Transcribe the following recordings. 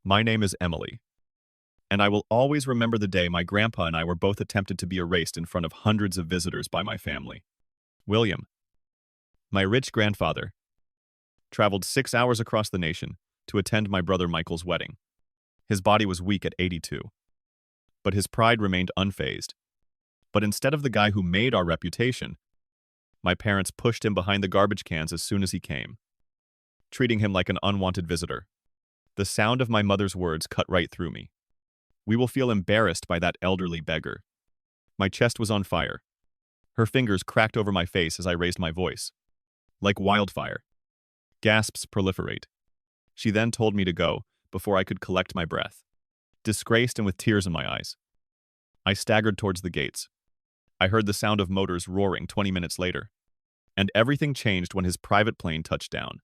My name is Emily, and I will always remember the day my grandpa and I were both attempted to be erased in front of hundreds of visitors by my family. William, my rich grandfather, traveled 6 hours across the nation to attend my brother Michael's wedding. His body was weak at 82, but his pride remained unfazed. But instead of the guy who made our reputation, my parents pushed him behind the garbage cans as soon as he came, treating him like an unwanted visitor. The sound of my mother's words cut right through me. We will feel embarrassed by that elderly beggar. My chest was on fire. Her fingers cracked over my face as I raised my voice. Like wildfire. Gasps proliferate. She then told me to go before I could collect my breath. Disgraced and with tears in my eyes, I staggered towards the gates. I heard the sound of motors roaring 20 minutes later, and everything changed when his private plane touched down.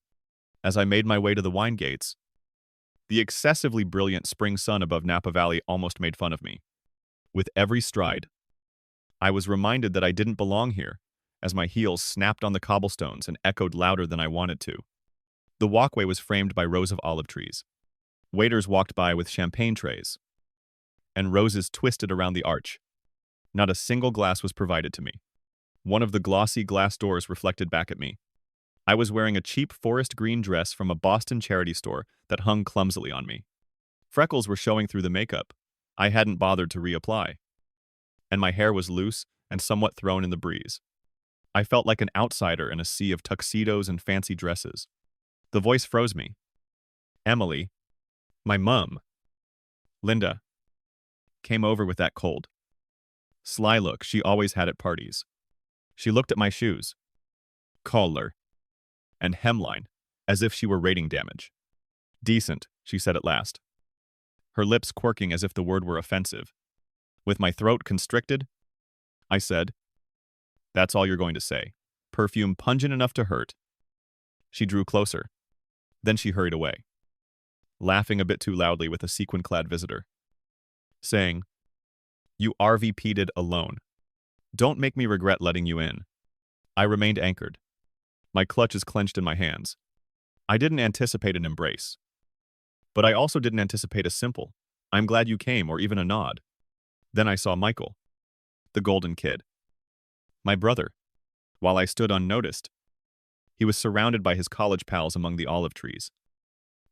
As I made my way to the wine gates, the excessively brilliant spring sun above Napa Valley almost made fun of me. With every stride, I was reminded that I didn't belong here, as my heels snapped on the cobblestones and echoed louder than I wanted to. The walkway was framed by rows of olive trees. Waiters walked by with champagne trays, and roses twisted around the arch. Not a single glass was provided to me. One of the glossy glass doors reflected back at me. I was wearing a cheap forest green dress from a Boston charity store that hung clumsily on me. Freckles were showing through the makeup. I hadn't bothered to reapply. And my hair was loose and somewhat thrown in the breeze. I felt like an outsider in a sea of tuxedos and fancy dresses. The voice froze me. Emily, my mum, Linda, came over with that cold, sly look she always had at parties. She looked at my shoes, collar, and hemline, as if she were rating damage. Decent, she said at last, her lips quirking as if the word were offensive. With my throat constricted, I said, "That's all you're going to say. Perfume pungent enough to hurt." She drew closer. Then she hurried away, laughing a bit too loudly with a sequin-clad visitor, saying, "You RVP'd it alone. Don't make me regret letting you in." I remained anchored, my clutches clenched in my hands. I didn't anticipate an embrace, but I also didn't anticipate a simple, "I'm glad you came," or even a nod. Then I saw Michael, the golden kid, my brother. While I stood unnoticed, he was surrounded by his college pals among the olive trees.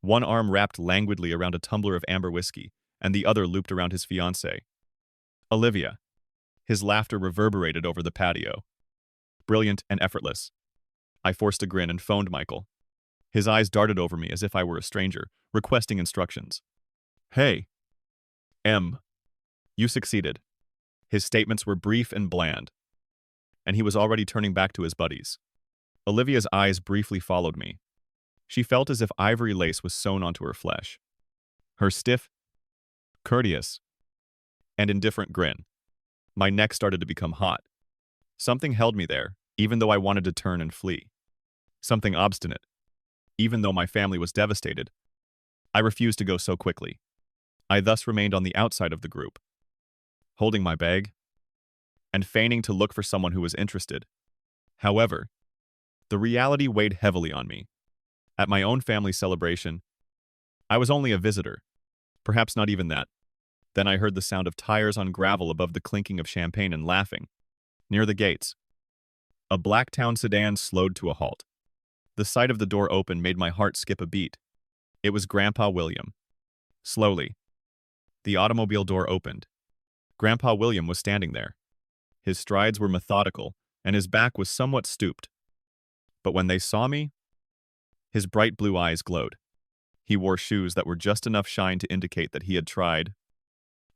One arm wrapped languidly around a tumbler of amber whiskey, and the other looped around his fiancée, Olivia. His laughter reverberated over the patio, brilliant and effortless. I forced a grin and phoned Michael. His eyes darted over me as if I were a stranger, requesting instructions. "Hey, M, you succeeded." His statements were brief and bland, and he was already turning back to his buddies. Olivia's eyes briefly followed me. She felt as if ivory lace was sewn onto her flesh. Her stiff, courteous, and indifferent grin. My neck started to become hot. Something held me there, even though I wanted to turn and flee. Something obstinate. Even though my family was devastated, I refused to go so quickly. I thus remained on the outside of the group, holding my bag and feigning to look for someone who was interested. However, the reality weighed heavily on me. At my own family celebration, I was only a visitor, perhaps not even that. Then I heard the sound of tires on gravel above the clinking of champagne and laughing. Near the gates, a Blacktown sedan slowed to a halt. The sight of the door open made my heart skip a beat. It was Grandpa William. Slowly, the automobile door opened. Grandpa William was standing there. His strides were methodical, and his back was somewhat stooped. But when they saw me, his bright blue eyes glowed. He wore shoes that were just enough shine to indicate that he had tried,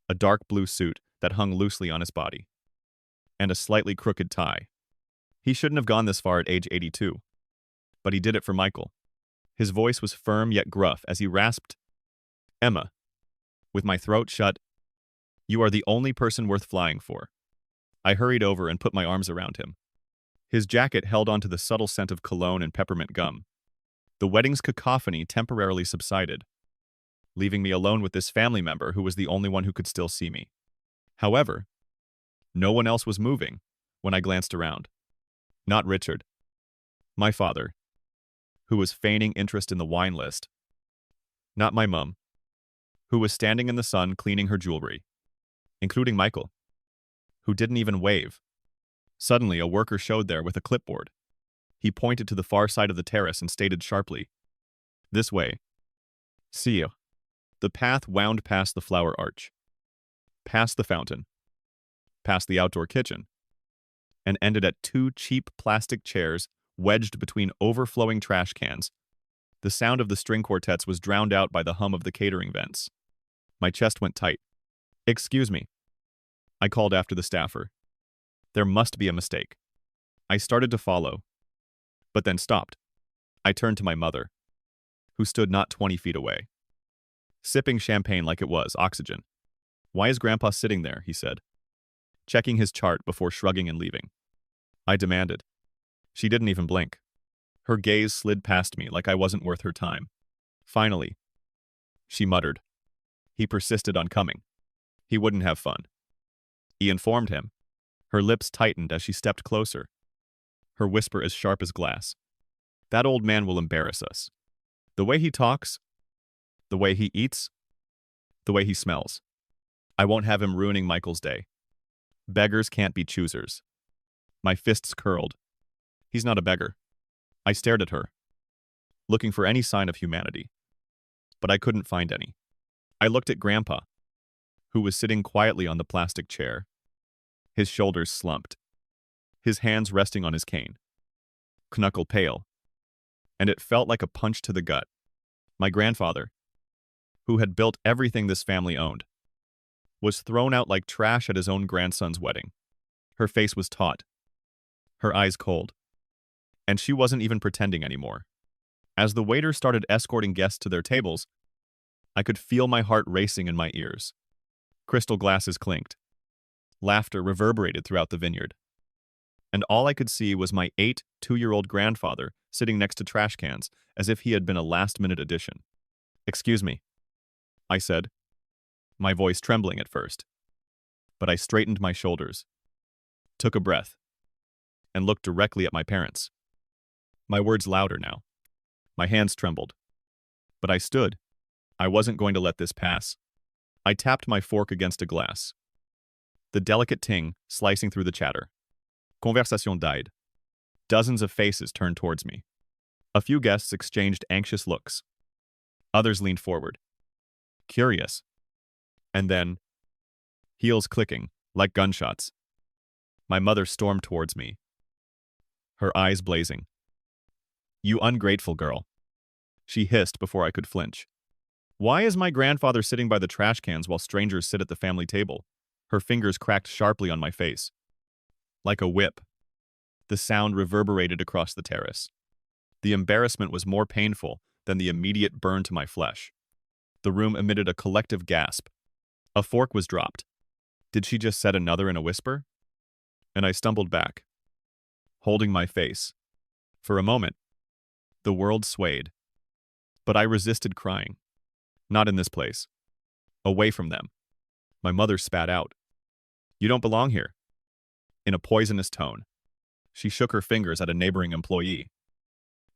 a dark blue suit that hung loosely on his body, and a slightly crooked tie. He shouldn't have gone this far at age 82, but he did it for Michael. His voice was firm yet gruff as he rasped, "Emma," with my throat shut, "you are the only person worth flying for." I hurried over and put my arms around him. His jacket held onto the subtle scent of cologne and peppermint gum. The wedding's cacophony temporarily subsided, leaving me alone with this family member who was the only one who could still see me. However, no one else was moving when I glanced around. Not Richard, my father, who was feigning interest in the wine list. Not my mum, who was standing in the sun cleaning her jewelry, including Michael, who didn't even wave. Suddenly, a worker showed there with a clipboard. He pointed to the far side of the terrace and stated sharply, "This way. See you." The path wound past the flower arch, past the fountain, past the outdoor kitchen, and ended at two cheap plastic chairs wedged between overflowing trash cans. The sound of the string quartets was drowned out by the hum of the catering vents. My chest went tight. "Excuse me," I called after the staffer. "There must be a mistake." I started to follow, but then stopped. I turned to my mother, who stood not 20 feet away, sipping champagne like it was oxygen. "Why is Grandpa sitting there?" he said, checking his chart before shrugging and leaving. I demanded. She didn't even blink. Her gaze slid past me like I wasn't worth her time. Finally, she muttered. He persisted on coming. He wouldn't have fun. He informed him. Her lips tightened as she stepped closer, her whisper as sharp as glass. "That old man will embarrass us. The way he talks, the way he eats, the way he smells. I won't have him ruining Michael's day. Beggars can't be choosers." My fists curled. He's not a beggar. I stared at her, looking for any sign of humanity, but I couldn't find any. I looked at Grandpa, who was sitting quietly on the plastic chair, his shoulders slumped, his hands resting on his cane, knuckle pale, and it felt like a punch to the gut. My grandfather, who had built everything this family owned, was thrown out like trash at his own grandson's wedding. Her face was taut, her eyes cold, and she wasn't even pretending anymore. As the waiter started escorting guests to their tables, I could feel my heart racing in my ears. Crystal glasses clinked. Laughter reverberated throughout the vineyard. And all I could see was my 82-year-old grandfather sitting next to trash cans as if he had been a last-minute addition. "Excuse me," I said, my voice trembling at first. But I straightened my shoulders, took a breath, and looked directly at my parents. My words louder now. My hands trembled. But I stood. I wasn't going to let this pass. I tapped my fork against a glass, the delicate ting slicing through the chatter. Conversation died. Dozens of faces turned towards me. A few guests exchanged anxious looks. Others leaned forward, curious. And then, heels clicking, like gunshots. My mother stormed towards me, her eyes blazing. "You ungrateful girl," she hissed before I could flinch. "Why is my grandfather sitting by the trash cans while strangers sit at the family table?" Her fingers cracked sharply on my face. Like a whip, the sound reverberated across the terrace. The embarrassment was more painful than the immediate burn to my flesh. The room emitted a collective gasp. A fork was dropped. Did she just set another in a whisper? And I stumbled back, holding my face. For a moment, the world swayed. But I resisted crying. Not in this place. Away from them. My mother spat out. "You don't belong here," in a poisonous tone. She shook her fingers at a neighboring employee,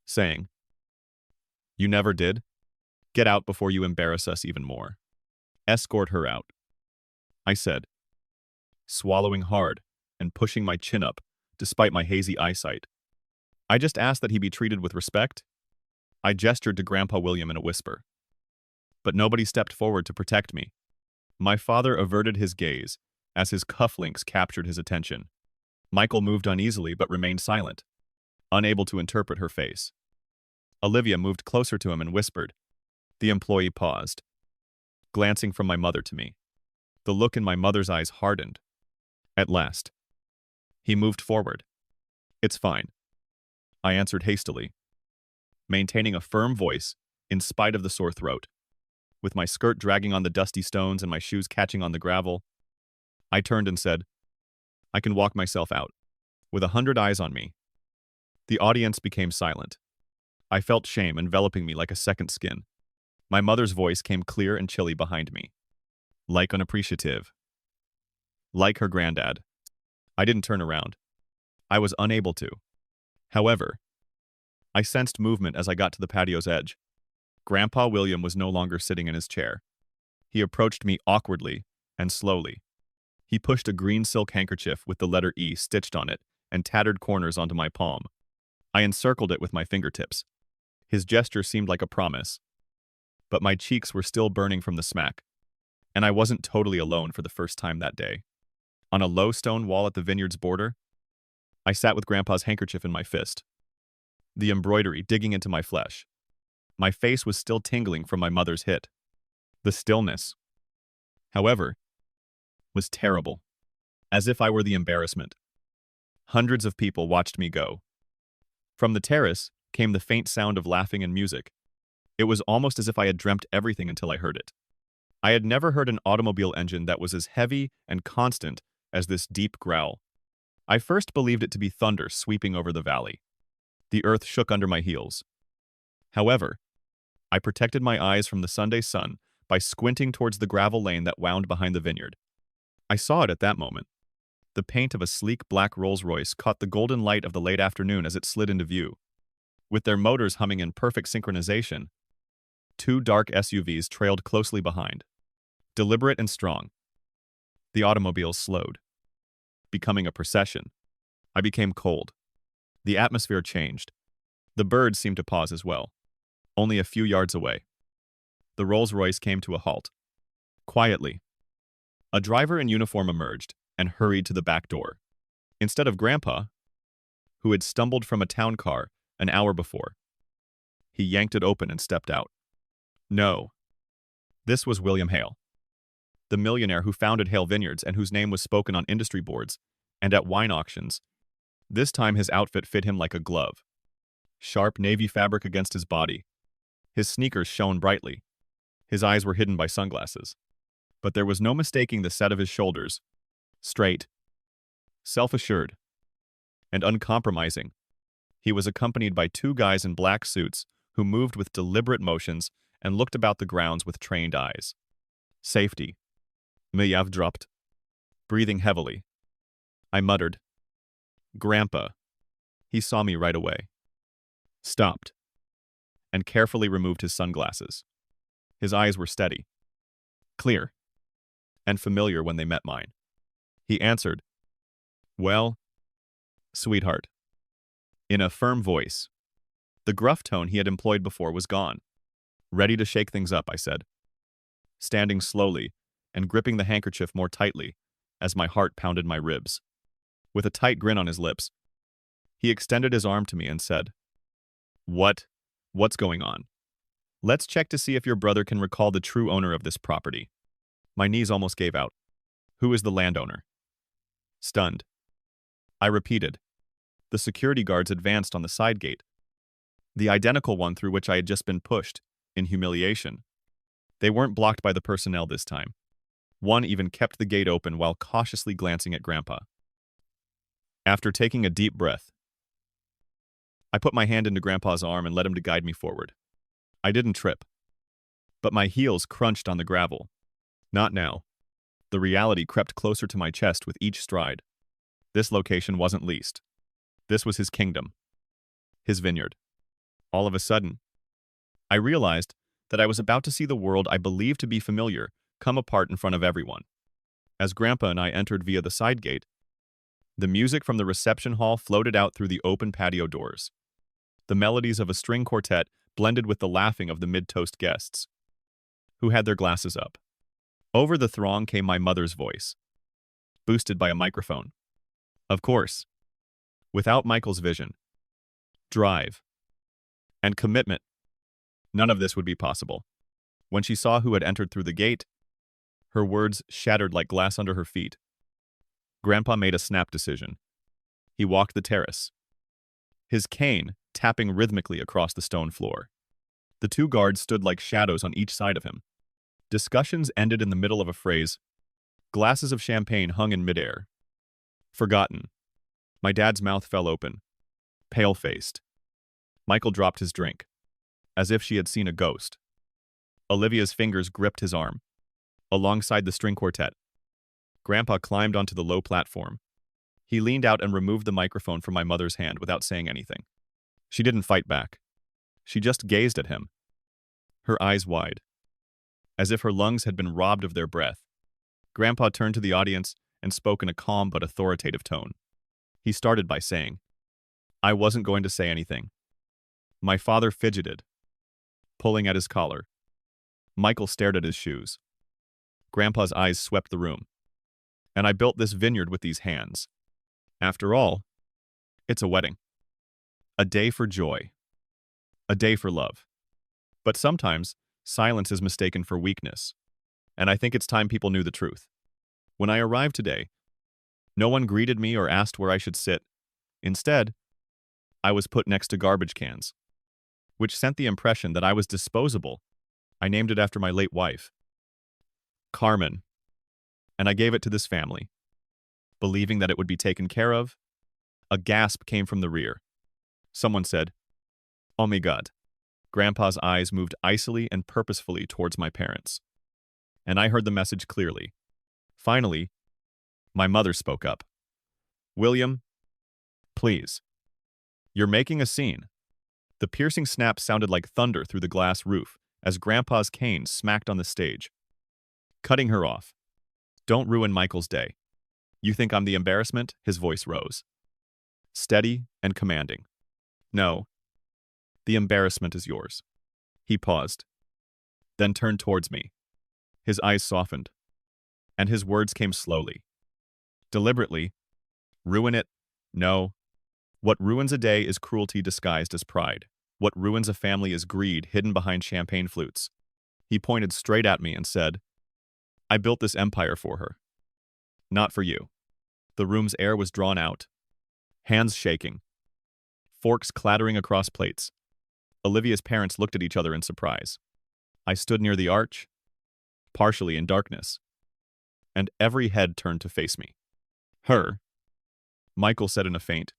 saying, "You never did? Get out before you embarrass us even more. Escort her out," I said, swallowing hard and pushing my chin up despite my hazy eyesight. "I just asked that he be treated with respect." I gestured to Grandpa William in a whisper. But nobody stepped forward to protect me. My father averted his gaze as his cufflinks captured his attention. Michael moved uneasily but remained silent, unable to interpret her face. Olivia moved closer to him and whispered. The employee paused, glancing from my mother to me. The look in my mother's eyes hardened. At last, he moved forward. "It's fine," I answered hastily, maintaining a firm voice in spite of the sore throat. With my skirt dragging on the dusty stones and my shoes catching on the gravel, I turned and said, "I can walk myself out." With 100 eyes on me, the audience became silent. I felt shame enveloping me like a second skin. My mother's voice came clear and chilly behind me. Like unappreciative. Like her granddad. I didn't turn around. I was unable to. However, I sensed movement as I got to the patio's edge. Grandpa William was no longer sitting in his chair. He approached me awkwardly and slowly. He pushed a green silk handkerchief with the letter E stitched on it and tattered corners onto my palm. I encircled it with my fingertips. His gesture seemed like a promise, but my cheeks were still burning from the smack, and I wasn't totally alone for the first time that day. On a low stone wall at the vineyard's border, I sat with Grandpa's handkerchief in my fist, the embroidery digging into my flesh. My face was still tingling from my mother's hit. The stillness, however, was terrible, as if I were the embarrassment. Hundreds of people watched me go. From the terrace came the faint sound of laughing and music. It was almost as if I had dreamt everything until I heard it. I had never heard an automobile engine that was as heavy and constant as this deep growl. I first believed it to be thunder sweeping over the valley. The earth shook under my heels. However, I protected my eyes from the Sunday sun by squinting towards the gravel lane that wound behind the vineyard. I saw it at that moment. The paint of a sleek black Rolls-Royce caught the golden light of the late afternoon as it slid into view. With their motors humming in perfect synchronization, two dark SUVs trailed closely behind, deliberate and strong. The automobiles slowed, becoming a procession. I became cold. The atmosphere changed. The birds seemed to pause as well, only a few yards away. The Rolls-Royce came to a halt. Quietly, a driver in uniform emerged and hurried to the back door. Instead of Grandpa, who had stumbled from a town car an hour before, he yanked it open and stepped out. No, this was William Hale, the millionaire who founded Hale Vineyards and whose name was spoken on industry boards and at wine auctions. This time his outfit fit him like a glove. Sharp navy fabric against his body. His sneakers shone brightly. His eyes were hidden by sunglasses. But there was no mistaking the set of his shoulders. Straight, self-assured, and uncompromising. He was accompanied by two guys in black suits who moved with deliberate motions and looked about the grounds with trained eyes. Safety. Miyav dropped, breathing heavily. I muttered, "Grandpa." He saw me right away, stopped, and carefully removed his sunglasses. His eyes were steady, clear, and familiar when they met mine. He answered, "Well, sweetheart," in a firm voice. The gruff tone he had employed before was gone. "Ready to shake things up," I said, standing slowly and gripping the handkerchief more tightly as my heart pounded my ribs. With a tight grin on his lips, he extended his arm to me and said, What's going on? Let's check to see if your brother can recall the true owner of this property." My knees almost gave out. "Who is the landowner?" Stunned, I repeated. The security guards advanced on the side gate, the identical one through which I had just been pushed, in humiliation. They weren't blocked by the personnel this time. One even kept the gate open while cautiously glancing at Grandpa. After taking a deep breath, I put my hand into Grandpa's arm and led him to guide me forward. I didn't trip, but my heels crunched on the gravel. Not now. The reality crept closer to my chest with each stride. This location wasn't leased. This was his kingdom, his vineyard. All of a sudden, I realized that I was about to see the world I believed to be familiar come apart in front of everyone. As Grandpa and I entered via the side gate, the music from the reception hall floated out through the open patio doors. The melodies of a string quartet blended with the laughing of the mid-toast guests, who had their glasses up. Over the throng came my mother's voice, boosted by a microphone. Of course, without Michael's vision, drive, and commitment, none of this would be possible. When she saw who had entered through the gate, her words shattered like glass under her feet. Grandpa made a snap decision. He walked the terrace, his cane tapping rhythmically across the stone floor. The two guards stood like shadows on each side of him. Discussions ended in the middle of a phrase. Glasses of champagne hung in midair. Forgotten. My dad's mouth fell open, pale-faced. Michael dropped his drink, as if she had seen a ghost. Olivia's fingers gripped his arm, alongside the string quartet. Grandpa climbed onto the low platform. He leaned out and removed the microphone from my mother's hand without saying anything. She didn't fight back. She just gazed at him, her eyes wide. as if her lungs had been robbed of their breath. Grandpa turned to the audience and spoke in a calm but authoritative tone. He started by saying, "I wasn't going to say anything." My father fidgeted, pulling at his collar. Michael stared at his shoes. Grandpa's eyes swept the room. "And I built this vineyard with these hands. After all, it's a wedding. A day for joy. A day for love. But sometimes, silence is mistaken for weakness. And I think it's time people knew the truth. When I arrived today, no one greeted me or asked where I should sit. Instead, I was put next to garbage cans, which sent the impression that I was disposable. I named it after my late wife, Carmen, and I gave it to this family, believing that it would be taken care of. A gasp came from the rear. Someone said, "Oh my God." Grandpa's eyes moved icily and purposefully towards my parents, and I heard the message clearly. Finally, my mother spoke up. "William, please. You're making a scene." The piercing snap sounded like thunder through the glass roof as Grandpa's cane smacked on the stage, cutting her off. "Don't ruin Michael's day. You think I'm the embarrassment?" His voice rose, steady and commanding. "No, the embarrassment is yours." He paused, then turned towards me. His eyes softened, and his words came slowly, deliberately. "Ruin it? No. What ruins a day is cruelty disguised as pride. What ruins a family is greed hidden behind champagne flutes." He pointed straight at me and said, "I built this empire for her. Not for you." The room's air was drawn out, hands shaking, forks clattering across plates. Olivia's parents looked at each other in surprise. I stood near the arch, partially in darkness, and every head turned to face me. "Her," Michael said in a faint,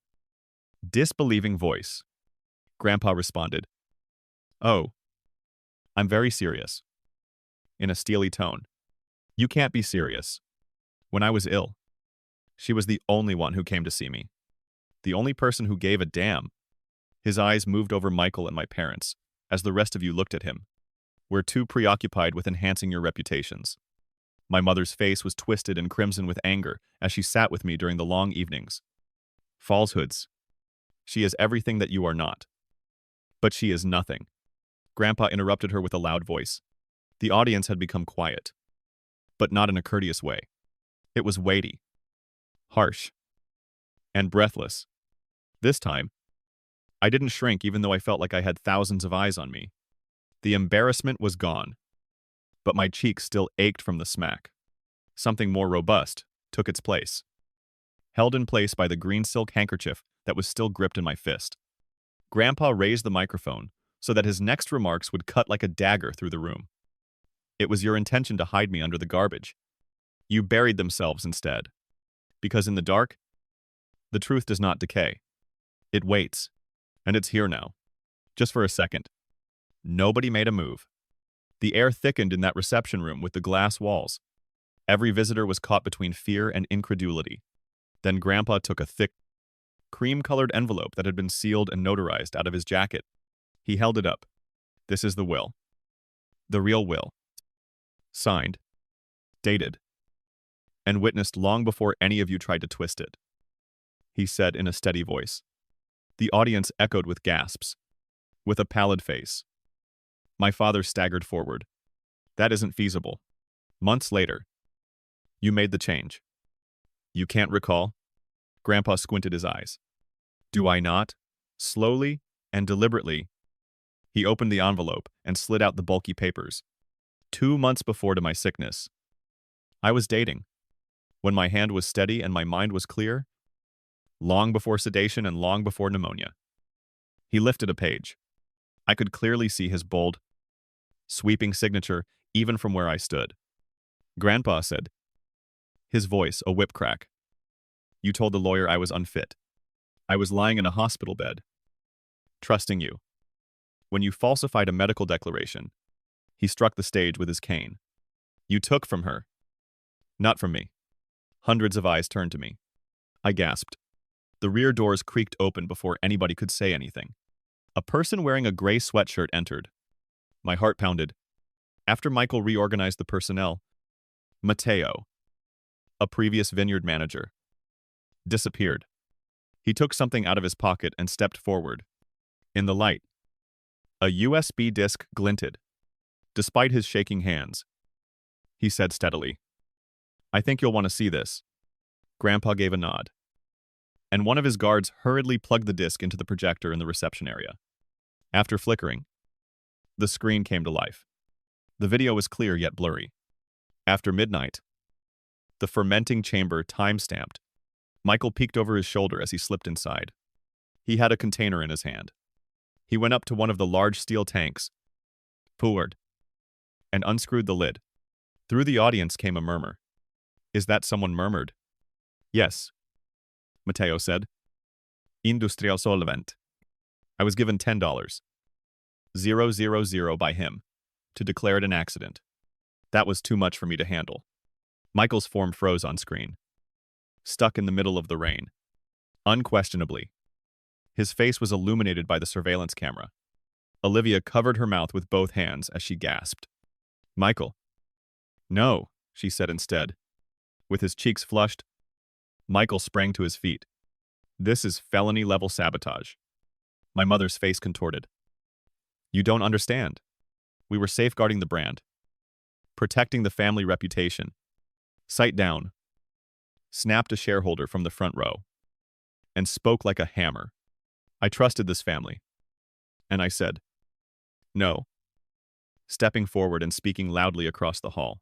disbelieving voice. Grandpa responded, "Oh, I'm very serious," in a steely tone. "You can't be serious. When I was ill, she was the only one who came to see me. The only person who gave a damn." His eyes moved over Michael and my parents, as the rest of you looked at him. "We're too preoccupied with enhancing your reputations." My mother's face was twisted and crimson with anger as she sat with me during the long evenings. "Falsehoods. She is everything that you are not." "But she is nothing." Grandpa interrupted her with a loud voice. The audience had become quiet, but not in a courteous way. It was weighty, harsh, and breathless. This time, I didn't shrink even though I felt like I had thousands of eyes on me. The embarrassment was gone, but my cheeks still ached from the smack. Something more robust took its place, held in place by the green silk handkerchief that was still gripped in my fist. Grandpa raised the microphone so that his next remarks would cut like a dagger through the room. "It was your intention to hide me under the garbage. You buried themselves instead. Because in the dark, the truth does not decay. It waits, and it's here now. Just for a second." Nobody made a move. The air thickened in that reception room with the glass walls. Every visitor was caught between fear and incredulity. Then Grandpa took a thick, cream-colored envelope that had been sealed and notarized out of his jacket. He held it up. "This is the will. The real will. Signed, dated, and witnessed long before any of you tried to twist it," he said in a steady voice. The audience echoed with gasps. With a pallid face, my father staggered forward. "That isn't feasible." Months later, "You made the change. You can't recall?" Grandpa squinted his eyes. "Do I not?" Slowly and deliberately, he opened the envelope and slid out the bulky papers. 2 months before to my sickness, I was dating. When my hand was steady and my mind was clear, long before sedation and long before pneumonia. He lifted a page. I could clearly see his bold, sweeping signature even from where I stood. "Grandpa said," his voice a whip crack, "you told the lawyer I was unfit. I was lying in a hospital bed, trusting you. When you falsified a medical declaration," he struck the stage with his cane, "you took from her, not from me." Hundreds of eyes turned to me. I gasped. The rear doors creaked open before anybody could say anything. A person wearing a gray sweatshirt entered. My heart pounded. After Michael reorganized the personnel, Mateo, a previous vineyard manager, disappeared. He took something out of his pocket and stepped forward. In the light, a USB disc glinted. Despite his shaking hands, he said steadily, "I think you'll want to see this." Grandpa gave a nod, and one of his guards hurriedly plugged the disc into the projector in the reception area. After flickering, the screen came to life. The video was clear yet blurry. After midnight, the fermenting chamber time-stamped. Michael peeked over his shoulder as he slipped inside. He had a container in his hand. He went up to one of the large steel tanks, poured, and unscrewed the lid. Through the audience came a murmur. "Is that someone murmured?" "Yes," Mateo said. "Industrial solvent." I was given $10, 000 by him, to declare it an accident. That was too much for me to handle. Michael's form froze on screen, stuck in the middle of the rain. Unquestionably, his face was illuminated by the surveillance camera. Olivia covered her mouth with both hands as she gasped. "Michael." "No," she said instead. With his cheeks flushed, Michael sprang to his feet. "This is felony-level sabotage." My mother's face contorted. "You don't understand. We were safeguarding the brand, protecting the family reputation." "Sight down," snapped a shareholder from the front row, and spoke like a hammer. "I trusted this family." And I said, "No," stepping forward and speaking loudly across the hall.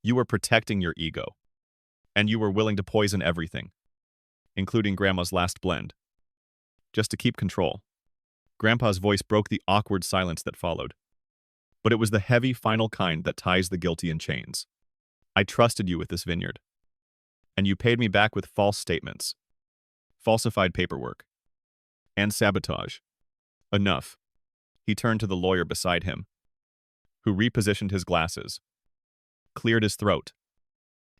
"You were protecting your ego, and you were willing to poison everything, including Grandma's last blend, just to keep control." Grandpa's voice broke the awkward silence that followed. But it was the heavy final kind that ties the guilty in chains. "I trusted you with this vineyard, and you paid me back with false statements, falsified paperwork, and sabotage. Enough." He turned to the lawyer beside him, who repositioned his glasses, cleared his throat,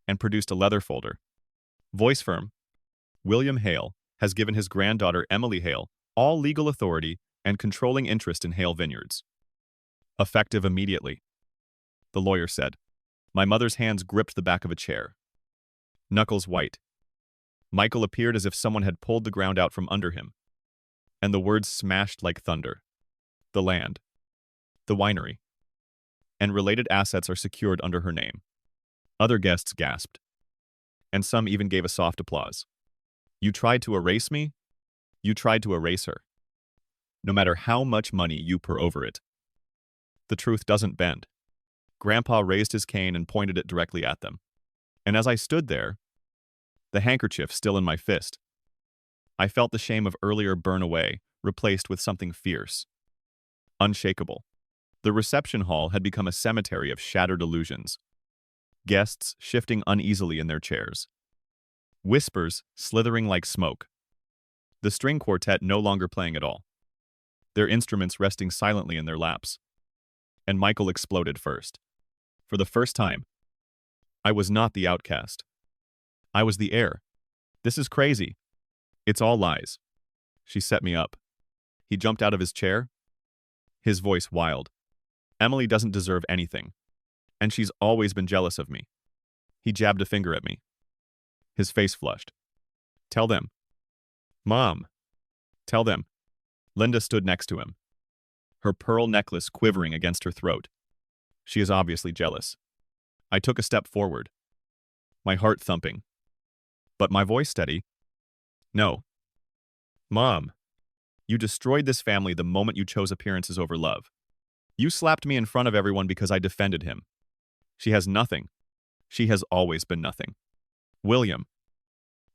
and produced a leather folder. Voice firm, William Hale has given his granddaughter Emily Hale all legal authority and controlling interest in Hale Vineyards. Effective immediately, the lawyer said. My mother's hands gripped the back of a chair, knuckles white. Michael appeared as if someone had pulled the ground out from under him, and the words smashed like thunder. The land, the winery, and related assets are secured under her name. Other guests gasped, and some even gave a soft applause. "You tried to erase me? You tried to erase her. No matter how much money you pour over it. The truth doesn't bend." Grandpa raised his cane and pointed it directly at them. And as I stood there, the handkerchief still in my fist, I felt the shame of earlier burn away, replaced with something fierce, unshakable. The reception hall had become a cemetery of shattered illusions. Guests shifting uneasily in their chairs. Whispers slithering like smoke. The string quartet no longer playing at all. Their instruments resting silently in their laps. And Michael exploded first. For the first time, I was not the outcast. I was the heir. "This is crazy. It's all lies." She set me up. He jumped out of his chair, his voice wild. "Emily doesn't deserve anything, and she's always been jealous of me." He jabbed a finger at me. His face flushed. "Tell them." "Mom." "Tell them." Linda stood next to him, her pearl necklace quivering against her throat. "She is obviously jealous." I took a step forward, my heart thumping, but my voice steady. "No. Mom, you destroyed this family the moment you chose appearances over love. You slapped me in front of everyone because I defended him. She has nothing. She has always been nothing. William,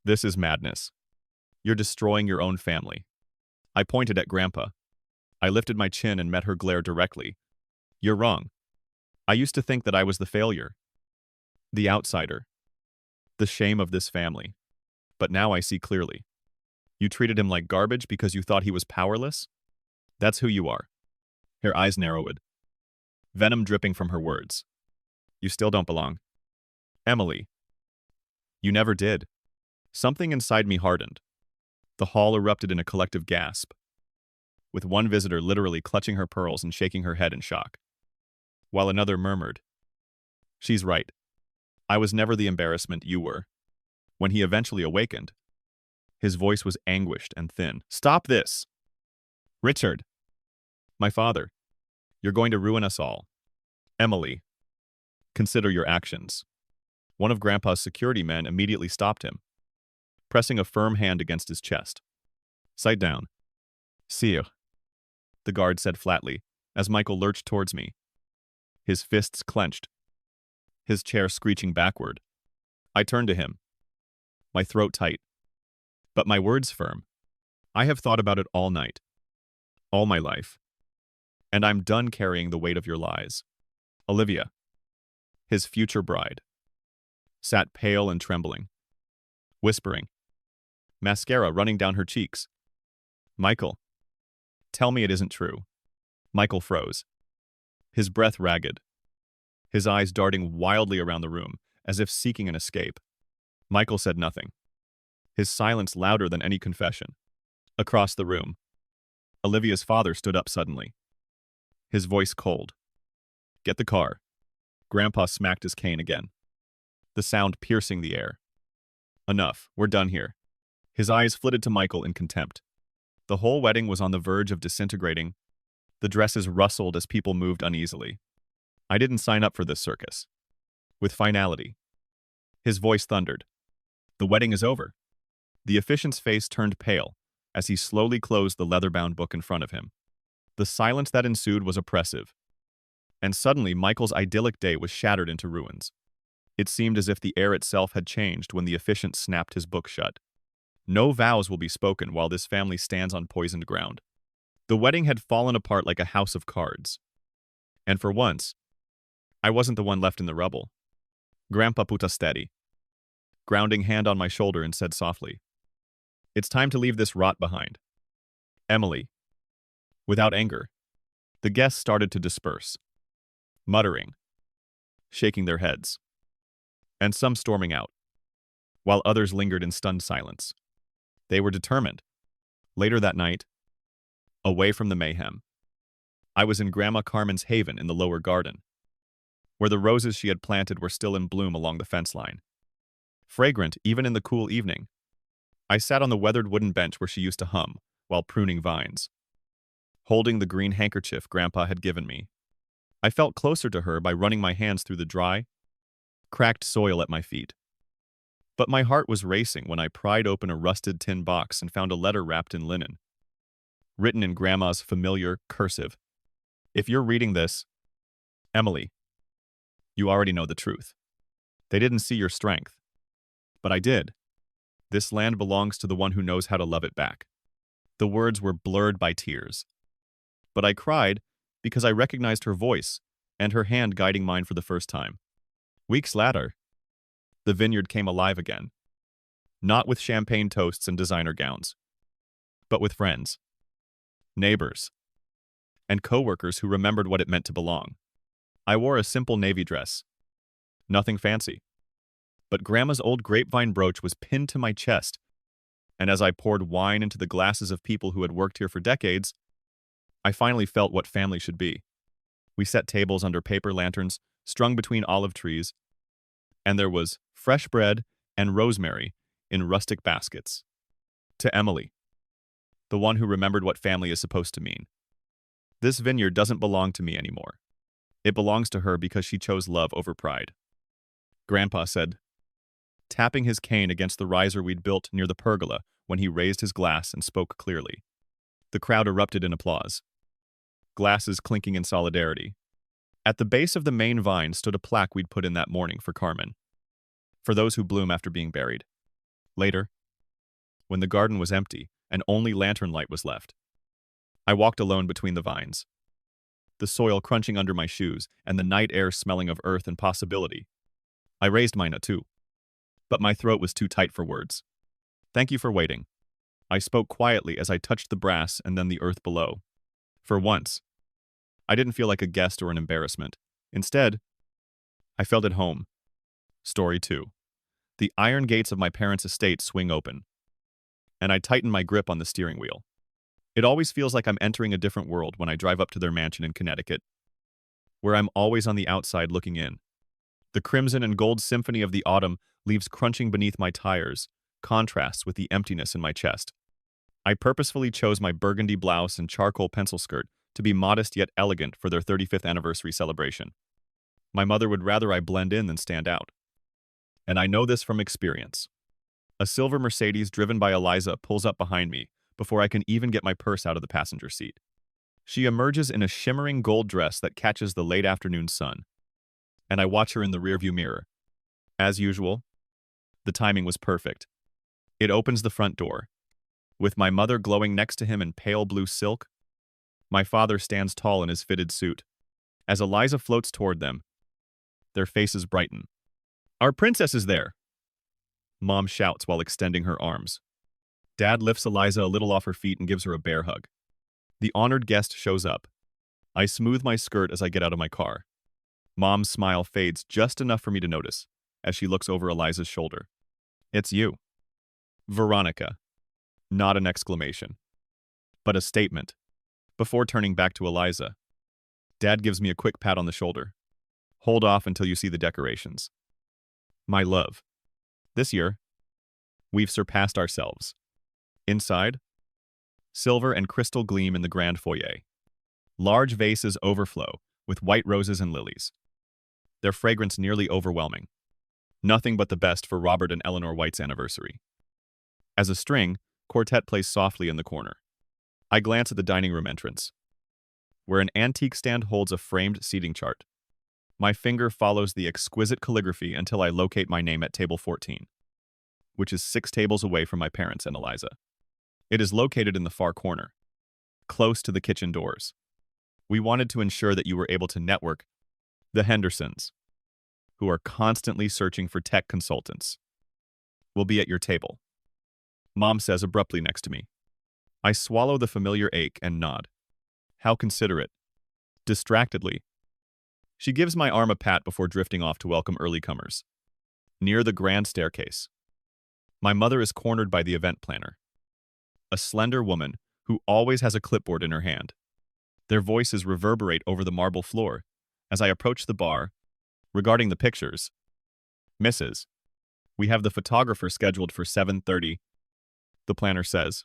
this is madness. You're destroying your own family." I pointed at Grandpa. I lifted my chin and met her glare directly. "You're wrong. I used to think that I was the failure, the outsider, the shame of this family. But now I see clearly. You treated him like garbage because you thought he was powerless? That's who you are." Her eyes narrowed, venom dripping from her words. "You still don't belong. Emily. You never did." Something inside me hardened. The hall erupted in a collective gasp, with one visitor literally clutching her pearls and shaking her head in shock. while another murmured, "She's right. I was never the embarrassment you were." When he eventually awakened, his voice was anguished and thin. "Stop this! Richard! My father! You're going to ruin us all. Emily, consider your actions." One of Grandpa's security men immediately stopped him, pressing a firm hand against his chest. "Sit down. Sire," the guard said flatly, as Michael lurched towards me, his fists clenched, his chair screeching backward. I turned to him, my throat tight, but my words firm. "I have thought about it all night, all my life, and I'm done carrying the weight of your lies." Olivia, his future bride, sat pale and trembling, whispering, mascara running down her cheeks. "Michael, tell me it isn't true." Michael froze, his breath ragged, his eyes darting wildly around the room, as if seeking an escape. Michael said nothing, his silence louder than any confession. Across the room, Olivia's father stood up suddenly, his voice cold. "Get the car." Grandpa smacked his cane again, the sound piercing the air. "Enough, we're done here." His eyes flitted to Michael in contempt. The whole wedding was on the verge of disintegrating. The dresses rustled as people moved uneasily. I didn't sign up for this circus. With finality, his voice thundered, "The wedding is over." The officiant's face turned pale as he slowly closed the leather-bound book in front of him. The silence that ensued was oppressive, and suddenly Michael's idyllic day was shattered into ruins. It seemed as if the air itself had changed when the officiant snapped his book shut. No vows will be spoken while this family stands on poisoned ground. The wedding had fallen apart like a house of cards. And for once, I wasn't the one left in the rubble. Grandpa put us steady, grounding hand on my shoulder, and said softly, "It's time to leave this rot behind." Emily. Without anger, the guests started to disperse, muttering, shaking their heads, and some storming out, while others lingered in stunned silence. They were determined. Later that night, away from the mayhem, I was in Grandma Carmen's haven in the lower garden, where the roses she had planted were still in bloom along the fence line. Fragrant even in the cool evening, I sat on the weathered wooden bench where she used to hum while pruning vines, holding the green handkerchief Grandpa had given me. I felt closer to her by running my hands through the dry, cracked soil at my feet. But my heart was racing when I pried open a rusted tin box and found a letter wrapped in linen, written in Grandma's familiar cursive. "If you're reading this, Emily, you already know the truth. They didn't see your strength, but I did. This land belongs to the one who knows how to love it back." The words were blurred by tears, but I cried because I recognized her voice and her hand guiding mine for the first time. Weeks later, the vineyard came alive again, not with champagne toasts and designer gowns, but with friends, neighbors, and co-workers who remembered what it meant to belong. I wore a simple navy dress, nothing fancy, but Grandma's old grapevine brooch was pinned to my chest, and as I poured wine into the glasses of people who had worked here for decades, I finally felt what family should be. We set tables under paper lanterns strung between olive trees, and there was fresh bread and rosemary in rustic baskets. To Emily, the one who remembered what family is supposed to mean, this vineyard doesn't belong to me anymore. It belongs to her because she chose love over pride. Grandpa said, tapping his cane against the riser we'd built near the pergola when he raised his glass and spoke clearly. The crowd erupted in applause, glasses clinking in solidarity. At the base of the main vine stood a plaque we'd put in that morning for Carmen, for those who bloom after being buried. Later, when the garden was empty and only lantern light was left, I walked alone between the vines, the soil crunching under my shoes and the night air smelling of earth and possibility. I raised mine too, but my throat was too tight for words. "Thank you for waiting." I spoke quietly as I touched the brass and then the earth below. For once, I didn't feel like a guest or an embarrassment. Instead, I felt at home. Story 2. The iron gates of my parents' estate swing open, and I tighten my grip on the steering wheel. It always feels like I'm entering a different world when I drive up to their mansion in Connecticut. where I'm always on the outside looking in. The crimson and gold symphony of the autumn leaves crunching beneath my tires, contrasts with the emptiness in my chest. I purposefully chose my burgundy blouse and charcoal pencil skirt to be modest yet elegant for their 35th anniversary celebration. My mother would rather I blend in than stand out. And I know this from experience. A silver Mercedes driven by Eliza pulls up behind me before I can even get my purse out of the passenger seat. She emerges in a shimmering gold dress that catches the late afternoon sun, and I watch her in the rearview mirror. As usual, the timing was perfect. It opens the front door. With my mother glowing next to him in pale blue silk, my father stands tall in his fitted suit. As Eliza floats toward them, their faces brighten. "Our princess is there!" Mom shouts while extending her arms. Dad lifts Eliza a little off her feet and gives her a bear hug. The honored guest shows up. I smooth my skirt as I get out of my car. Mom's smile fades just enough for me to notice as she looks over Eliza's shoulder. "It's you, Veronica." Not an exclamation, but a statement. Before turning back to Eliza, Dad gives me a quick pat on the shoulder. "Hold off until you see the decorations." My love, this year, we've surpassed ourselves. Inside, silver and crystal gleam in the grand foyer. Large vases overflow with white roses and lilies, their fragrance nearly overwhelming. Nothing but the best for Robert and Eleanor White's anniversary. As a string, quartet plays softly in the corner. I glance at the dining room entrance, where an antique stand holds a framed seating chart. My finger follows the exquisite calligraphy until I locate my name at table 14, which is 6 tables away from my parents and Eliza. It is located in the far corner, close to the kitchen doors. We wanted to ensure that you were able to network the Hendersons, who are constantly searching for tech consultants. Will be at your table, Mom says abruptly next to me. I swallow the familiar ache and nod. How considerate. Distractedly, she gives my arm a pat before drifting off to welcome early comers. Near the grand staircase, my mother is cornered by the event planner, a slender woman who always has a clipboard in her hand. Their voices reverberate over the marble floor as I approach the bar. Regarding the pictures, "Mrs. We have the photographer scheduled for 7:30, the planner says.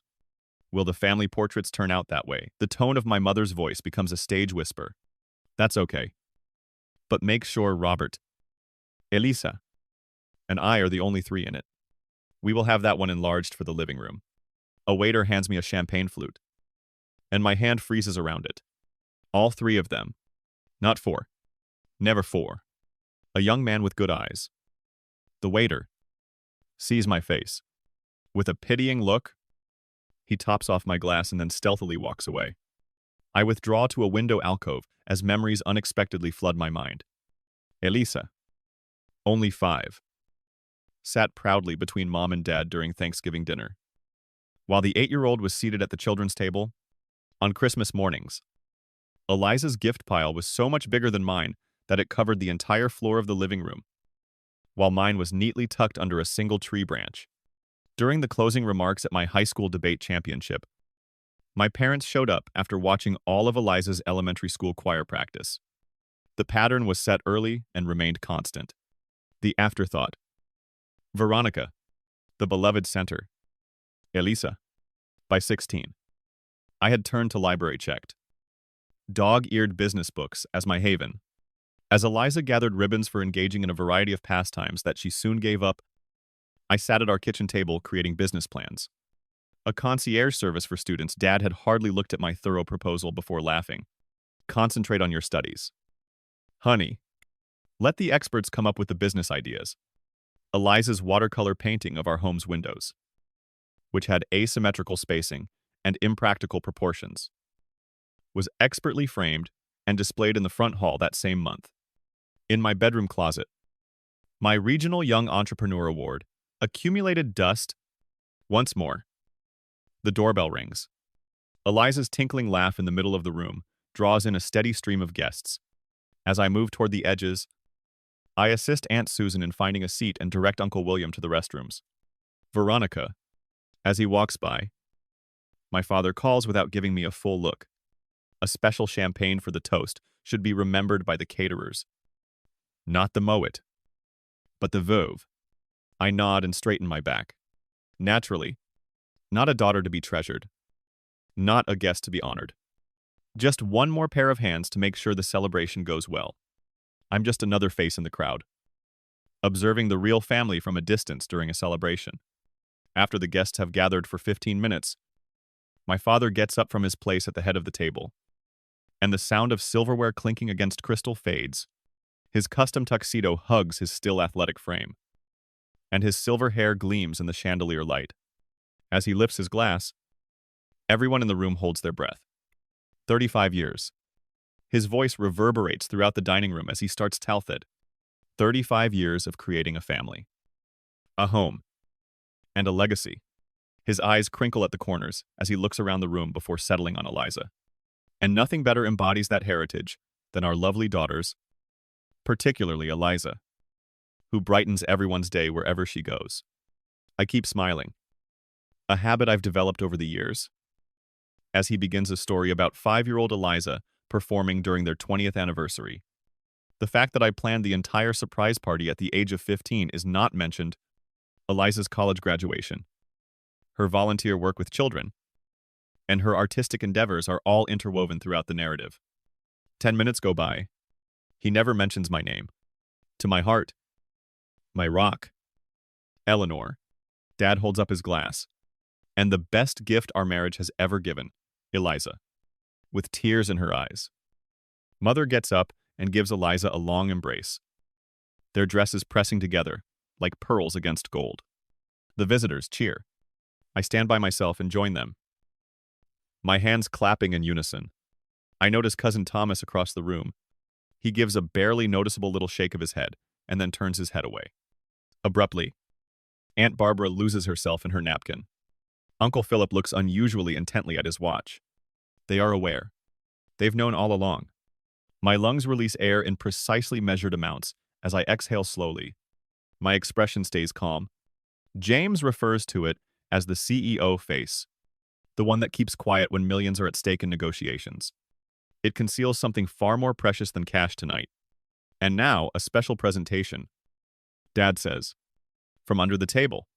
"Will the family portraits turn out that way?" The tone of my mother's voice becomes a stage whisper. "That's okay. But make sure Robert, Elisa, and I are the only 3 in it. We will have that one enlarged for the living room." A waiter hands me a champagne flute, and my hand freezes around it. All 3 of them. Not 4. Never 4. A young man with good eyes. The waiter sees my face. With a pitying look, he tops off my glass and then stealthily walks away. I withdraw to a window alcove as memories unexpectedly flood my mind. Elisa, only 5, sat proudly between Mom and Dad during Thanksgiving dinner, while the 8-year-old was seated at the children's table. On Christmas mornings, Eliza's gift pile was so much bigger than mine that it covered the entire floor of the living room, while mine was neatly tucked under a single tree branch. During the closing remarks at my high school debate championship, my parents showed up after watching all of Eliza's elementary school choir practice. The pattern was set early and remained constant. The afterthought. Veronica, the beloved center. Elisa, by 16. I had turned to library checked. Dog-eared business books as my haven. As Eliza gathered ribbons for engaging in a variety of pastimes that she soon gave up, I sat at our kitchen table creating business plans. A concierge service for students. Dad had hardly looked at my thorough proposal before laughing. "Concentrate on your studies. Honey, let the experts come up with the business ideas." Eliza's watercolor painting of our home's windows, which had asymmetrical spacing and impractical proportions, was expertly framed and displayed in the front hall that same month. In my bedroom closet, my Regional Young Entrepreneur Award accumulated dust. Once more, the doorbell rings. Eliza's tinkling laugh in the middle of the room draws in a steady stream of guests. As I move toward the edges, I assist Aunt Susan in finding a seat and direct Uncle William to the restrooms. "Veronica," as he walks by, my father calls without giving me a full look. "A special champagne for the toast should be remembered by the caterers. Not the mowit, but the veuve. I nod and straighten my back. Naturally, not a daughter to be treasured, not a guest to be honored. Just one more pair of hands to make sure the celebration goes well. I'm just another face in the crowd, observing the real family from a distance during a celebration. After the guests have gathered for 15 minutes, my father gets up from his place at the head of the table, and the sound of silverware clinking against crystal fades. His custom tuxedo hugs his still athletic frame, and his silver hair gleams in the chandelier light. As he lifts his glass, everyone in the room holds their breath. 35 years. His voice reverberates throughout the dining room as he starts Talthid. 35 years of creating a family, a home, and a legacy. His eyes crinkle at the corners as he looks around the room before settling on Eliza. And nothing better embodies that heritage than our lovely daughters, particularly Eliza, who brightens everyone's day wherever she goes. I keep smiling, a habit I've developed over the years, as he begins a story about 5-year-old Eliza performing during their 20th anniversary. The fact that I planned the entire surprise party at the age of 15 is not mentioned. Eliza's college graduation, her volunteer work with children, and her artistic endeavors are all interwoven throughout the narrative. 10 minutes go by. He never mentions my name. To my heart, my rock, Eleanor. Dad holds up his glass. And the best gift our marriage has ever given, Eliza, with tears in her eyes. Mother gets up and gives Eliza a long embrace, their dresses pressing together like pearls against gold. The visitors cheer. I stand by myself and join them, my hands clapping in unison. I notice Cousin Thomas across the room. He gives a barely noticeable little shake of his head and then turns his head away. Abruptly, Aunt Barbara loses herself in her napkin. Uncle Philip looks unusually intently at his watch. They are aware. They've known all along. My lungs release air in precisely measured amounts as I exhale slowly. My expression stays calm. James refers to it as the CEO face, the one that keeps quiet when millions are at stake in negotiations. It conceals something far more precious than cash tonight. And now, a special presentation. Dad says, from under the table.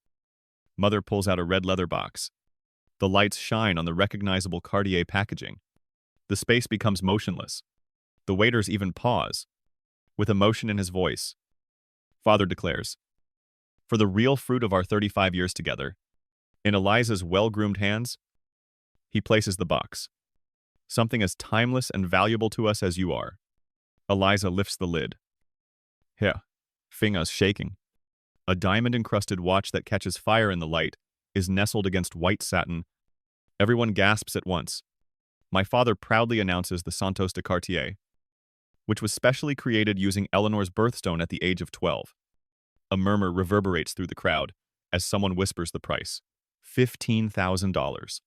Mother pulls out a red leather box. The lights shine on the recognizable Cartier packaging. The space becomes motionless. The waiters even pause. With emotion in his voice, Father declares, for the real fruit of our 35 years together, in Eliza's well-groomed hands, he places the box. Something as timeless and valuable to us as you are. Eliza lifts the lid. Yeah, fingers shaking. A diamond-encrusted watch that catches fire in the light is nestled against white satin. Everyone gasps at once. My father proudly announces the Santos de Cartier, which was specially created using Eleanor's birthstone at the age of 12. A murmur reverberates through the crowd as someone whispers the price. $15,000.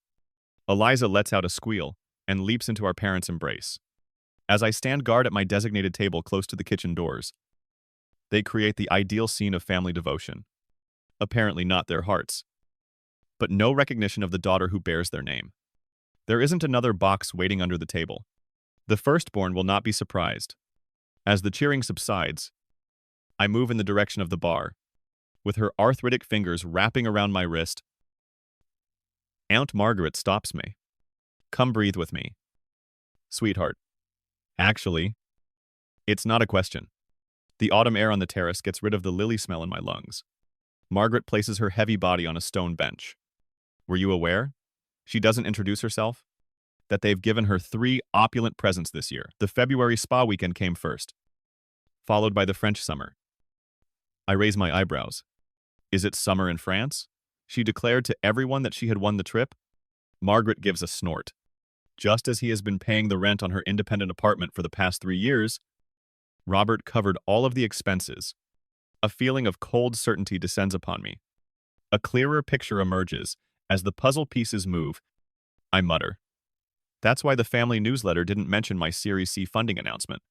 Eliza lets out a squeal and leaps into our parents' embrace. As I stand guard at my designated table close to the kitchen doors, they create the ideal scene of family devotion. Apparently not their hearts, but no recognition of the daughter who bears their name. There isn't another box waiting under the table. The firstborn will not be surprised. As the cheering subsides, I move in the direction of the bar, with her arthritic fingers wrapping around my wrist. Aunt Margaret stops me. Come breathe with me. Sweetheart. Actually, it's not a question. The autumn air on the terrace gets rid of the lily smell in my lungs. Margaret places her heavy body on a stone bench. Were you aware? She doesn't introduce herself. That they've given her 3 opulent presents this year. The February spa weekend came first, followed by the French summer. I raise my eyebrows. Is it summer in France? She declared to everyone that she had won the trip. Margaret gives a snort. Just as he has been paying the rent on her independent apartment for the past 3 years, Robert covered all of the expenses. A feeling of cold certainty descends upon me. A clearer picture emerges as the puzzle pieces move. I mutter. That's why the family newsletter didn't mention my Series C funding announcement.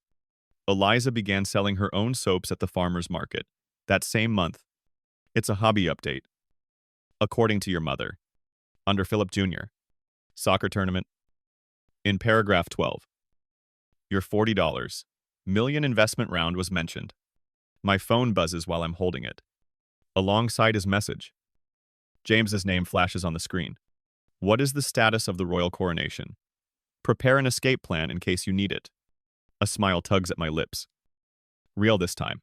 Eliza began selling her own soaps at the farmer's market that same month. It's a hobby update. According to your mother. Under Philip Jr. Soccer tournament. In paragraph 12. Your $40 million investment round was mentioned. My phone buzzes while I'm holding it. Alongside his message, James's name flashes on the screen. What is the status of the royal coronation? Prepare an escape plan in case you need it. A smile tugs at my lips. Real this time.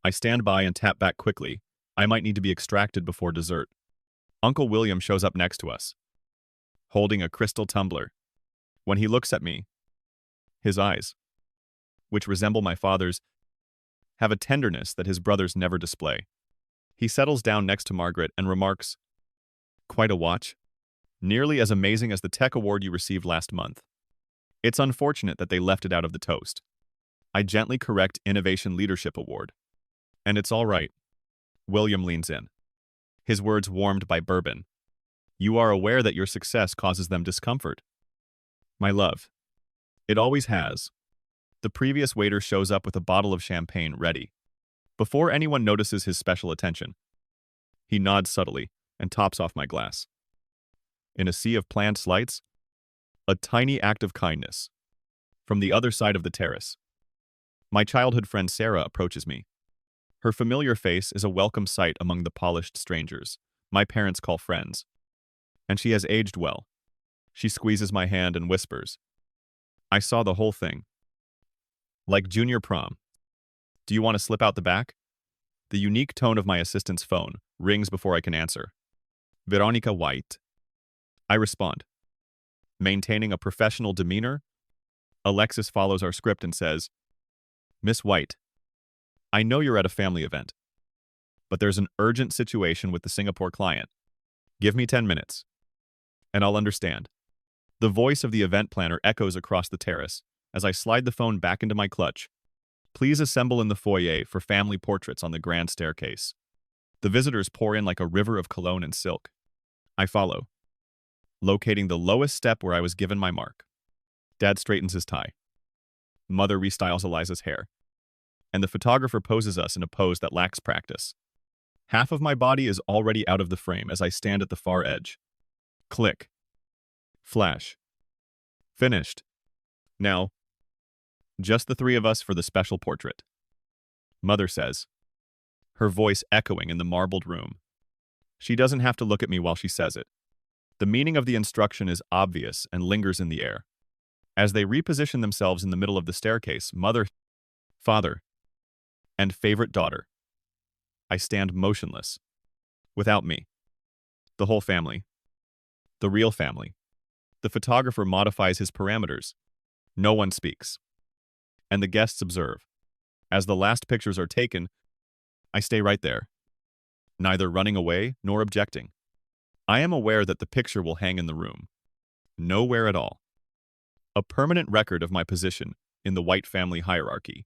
I stand by and tap back quickly. I might need to be extracted before dessert. Uncle William shows up next to us, holding a crystal tumbler. When he looks at me, his eyes, which resemble my father's, have a tenderness that his brothers never display. He settles down next to Margaret and remarks, "Quite a watch. Nearly as amazing as the tech award you received last month. It's unfortunate that they left it out of the toast." I gently correct Innovation Leadership Award. "And it's all right." William leans in, his words warmed by bourbon. "You are aware that your success causes them discomfort." "My love, it always has." The previous waiter shows up with a bottle of champagne ready. Before anyone notices his special attention, he nods subtly and tops off my glass. In a sea of planned slights, a tiny act of kindness. From the other side of the terrace, my childhood friend Sarah approaches me. Her familiar face is a welcome sight among the polished strangers my parents call friends. And she has aged well. She squeezes my hand and whispers, "I saw the whole thing. Like junior prom. Do you want to slip out the back?" The unique tone of my assistant's phone rings before I can answer. "Veronica White." I respond, maintaining a professional demeanor. Alexis follows our script and says, "Miss White, I know you're at a family event, but there's an urgent situation with the Singapore client. Give me 10 minutes, and I'll understand." The voice of the event planner echoes across the terrace as I slide the phone back into my clutch. "Please assemble in the foyer for family portraits on the grand staircase." The visitors pour in like a river of cologne and silk. I follow, locating the lowest step where I was given my mark. Dad straightens his tie. Mother restyles Eliza's hair, and the photographer poses us in a pose that lacks practice. Half of my body is already out of the frame as I stand at the far edge. Click. Flash. Finished. Now, just the three of us for the special portrait. Mother says, her voice echoing in the marbled room. She doesn't have to look at me while she says it. The meaning of the instruction is obvious and lingers in the air. As they reposition themselves in the middle of the staircase, mother, father, and favorite daughter, I stand motionless. Without me. The whole family. The real family. The photographer modifies his parameters. No one speaks. And the guests observe. As the last pictures are taken, I stay right there, neither running away nor objecting. I am aware that the picture will hang in the room. Nowhere at all. A permanent record of my position in the White family hierarchy.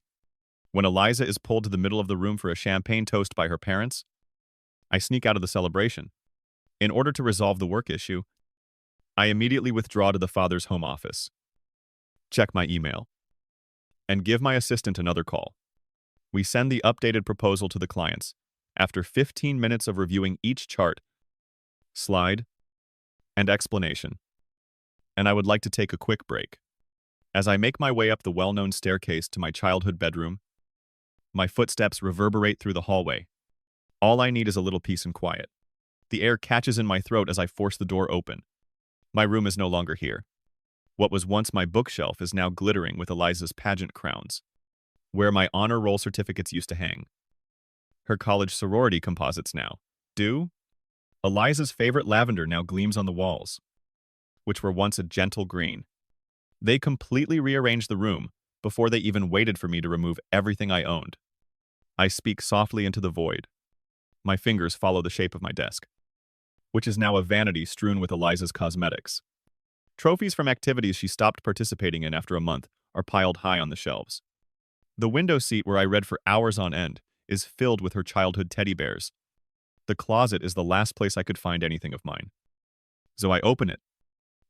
When Eliza is pulled to the middle of the room for a champagne toast by her parents, I sneak out of the celebration. In order to resolve the work issue, I immediately withdraw to the father's home office, check my email, and give my assistant another call. We send the updated proposal to the clients after 15 minutes of reviewing each chart, slide, and explanation. And I would like to take a quick break. As I make my way up the well-known staircase to my childhood bedroom, my footsteps reverberate through the hallway. All I need is a little peace and quiet. The air catches in my throat as I force the door open. My room is no longer here. What was once my bookshelf is now glittering with Eliza's pageant crowns, where my honor roll certificates used to hang. Her college sorority composites now do. Eliza's favorite lavender now gleams on the walls, which were once a gentle green. They completely rearranged the room before they even waited for me to remove everything I owned. I speak softly into the void. My fingers follow the shape of my desk, which is now a vanity strewn with Eliza's cosmetics. Trophies from activities she stopped participating in after a month are piled high on the shelves. The window seat where I read for hours on end is filled with her childhood teddy bears. The closet is the last place I could find anything of mine. So I open it.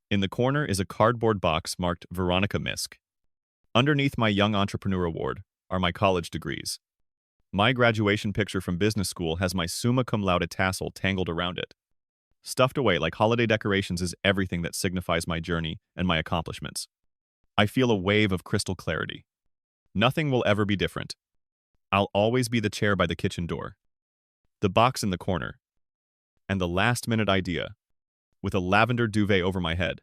In the corner is a cardboard box marked Veronica Misk. Underneath my Young Entrepreneur Award are my college degrees. My graduation picture from business school has my summa cum laude tassel tangled around it. Stuffed away like holiday decorations is everything that signifies my journey and my accomplishments. I feel a wave of crystal clarity. Nothing will ever be different. I'll always be the chair by the kitchen door, the box in the corner, and the last-minute idea, with a lavender duvet over my head.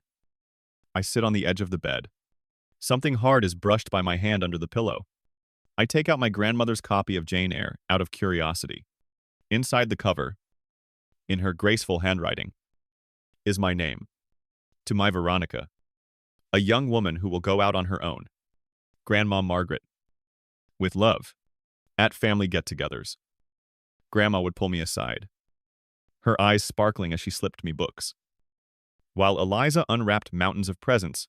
I sit on the edge of the bed. Something hard is brushed by my hand under the pillow. I take out my grandmother's copy of Jane Eyre out of curiosity. Inside the cover, in her graceful handwriting, is my name. To my Veronica, a young woman who will go out on her own. Grandma Margaret. With love. At family get-togethers. Grandma would pull me aside, her eyes sparkling as she slipped me books. While Eliza unwrapped mountains of presents,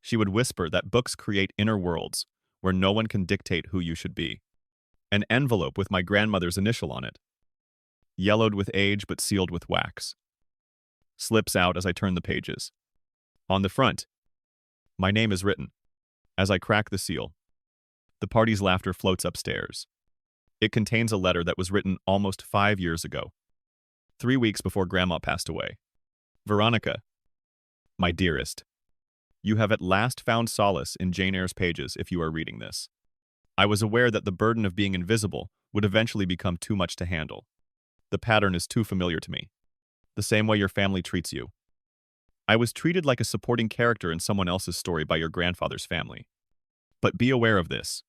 she would whisper that books create inner worlds where no one can dictate who you should be. An envelope with my grandmother's initial on it, yellowed with age but sealed with wax, slips out as I turn the pages. On the front, my name is written. As I crack the seal, the party's laughter floats upstairs. It contains a letter that was written almost 5 years ago, 3 weeks before Grandma passed away. Veronica, my dearest, you have at last found solace in Jane Eyre's pages if you are reading this. I was aware that the burden of being invisible would eventually become too much to handle. The pattern is too familiar to me. The same way your family treats you. I was treated like a supporting character in someone else's story by your grandfather's family. But be aware of this.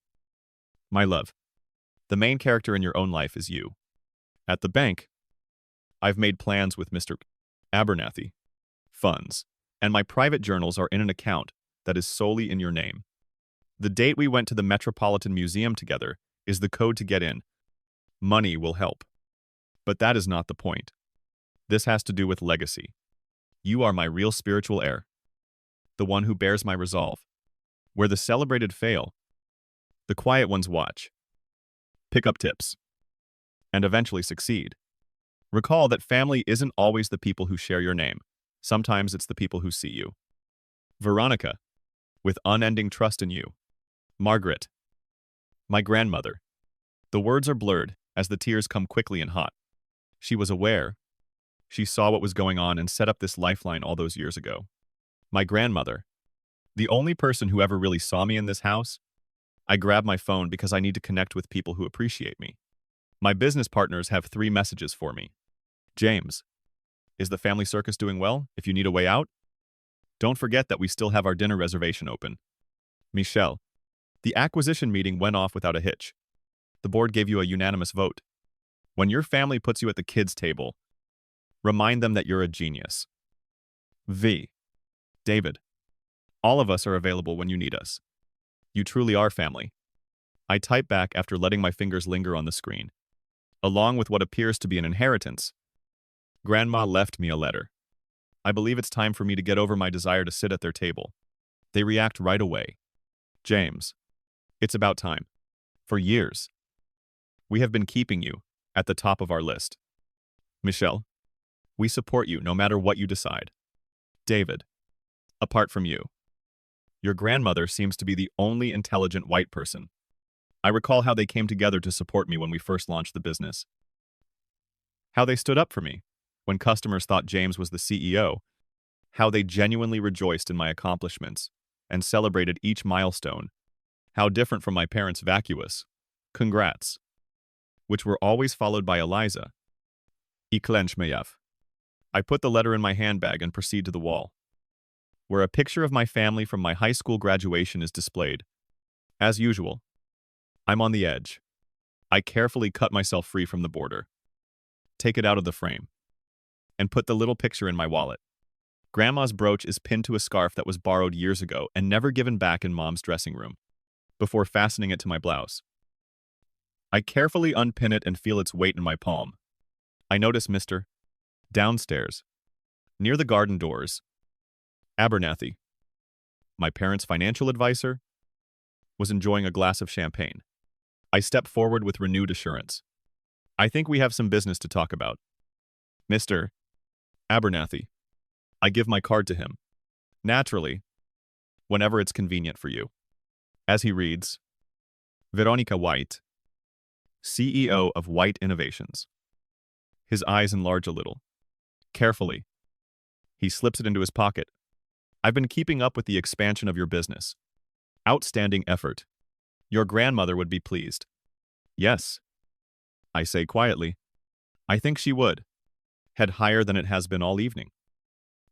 My love, the main character in your own life is you. At the bank, I've made plans with Mr. Abernathy. Funds. And my private journals are in an account that is solely in your name. The date we went to the Metropolitan Museum together is the code to get in. Money will help. But that is not the point. This has to do with legacy. You are my real spiritual heir. The one who bears my resolve. Where the celebrated fail, the quiet ones watch, pick up tips, and eventually succeed. Recall that family isn't always the people who share your name. Sometimes it's the people who see you. Veronica, with unending trust in you. Margaret, my grandmother. The words are blurred as the tears come quickly and hot. She was aware. She saw what was going on and set up this lifeline all those years ago. My grandmother, the only person who ever really saw me in this house. I grab my phone because I need to connect with people who appreciate me. My business partners have 3 messages for me. James, is the family circus doing well? If you need a way out, don't forget that we still have our dinner reservation open. Michelle, the acquisition meeting went off without a hitch. The board gave you a unanimous vote. When your family puts you at the kids' table, remind them that you're a genius. V. David, all of us are available when you need us. You truly are family. I type back after letting my fingers linger on the screen. Along with what appears to be an inheritance, Grandma left me a letter. I believe it's time for me to get over my desire to sit at their table. They react right away. James, it's about time. For years, we have been keeping you at the top of our list. Michelle, we support you no matter what you decide. David, apart from you, your grandmother seems to be the only intelligent white person. I recall how they came together to support me when we first launched the business. How they stood up for me when customers thought James was the CEO. How they genuinely rejoiced in my accomplishments and celebrated each milestone. How different from my parents' vacuous congrats, which were always followed by Eliza. Iklenchmeyev. I put the letter in my handbag and proceed to the wall, where a picture of my family from my high school graduation is displayed. As usual, I'm on the edge. I carefully cut myself free from the border, take it out of the frame, and put the little picture in my wallet. Grandma's brooch is pinned to a scarf that was borrowed years ago and never given back in Mom's dressing room, before fastening it to my blouse. I carefully unpin it and feel its weight in my palm. I notice Mr. Downstairs, near the garden doors, Abernathy, my parents' financial advisor, was enjoying a glass of champagne. I step forward with renewed assurance. I think we have some business to talk about. Mr. Abernathy, I give my card to him. Naturally, whenever it's convenient for you. As he reads, Veronica White, CEO of White Innovations. His eyes enlarge a little. Carefully, he slips it into his pocket, I've been keeping up with the expansion of your business. Outstanding effort. Your grandmother would be pleased. Yes, I say quietly. I think she would. Head higher than it has been all evening.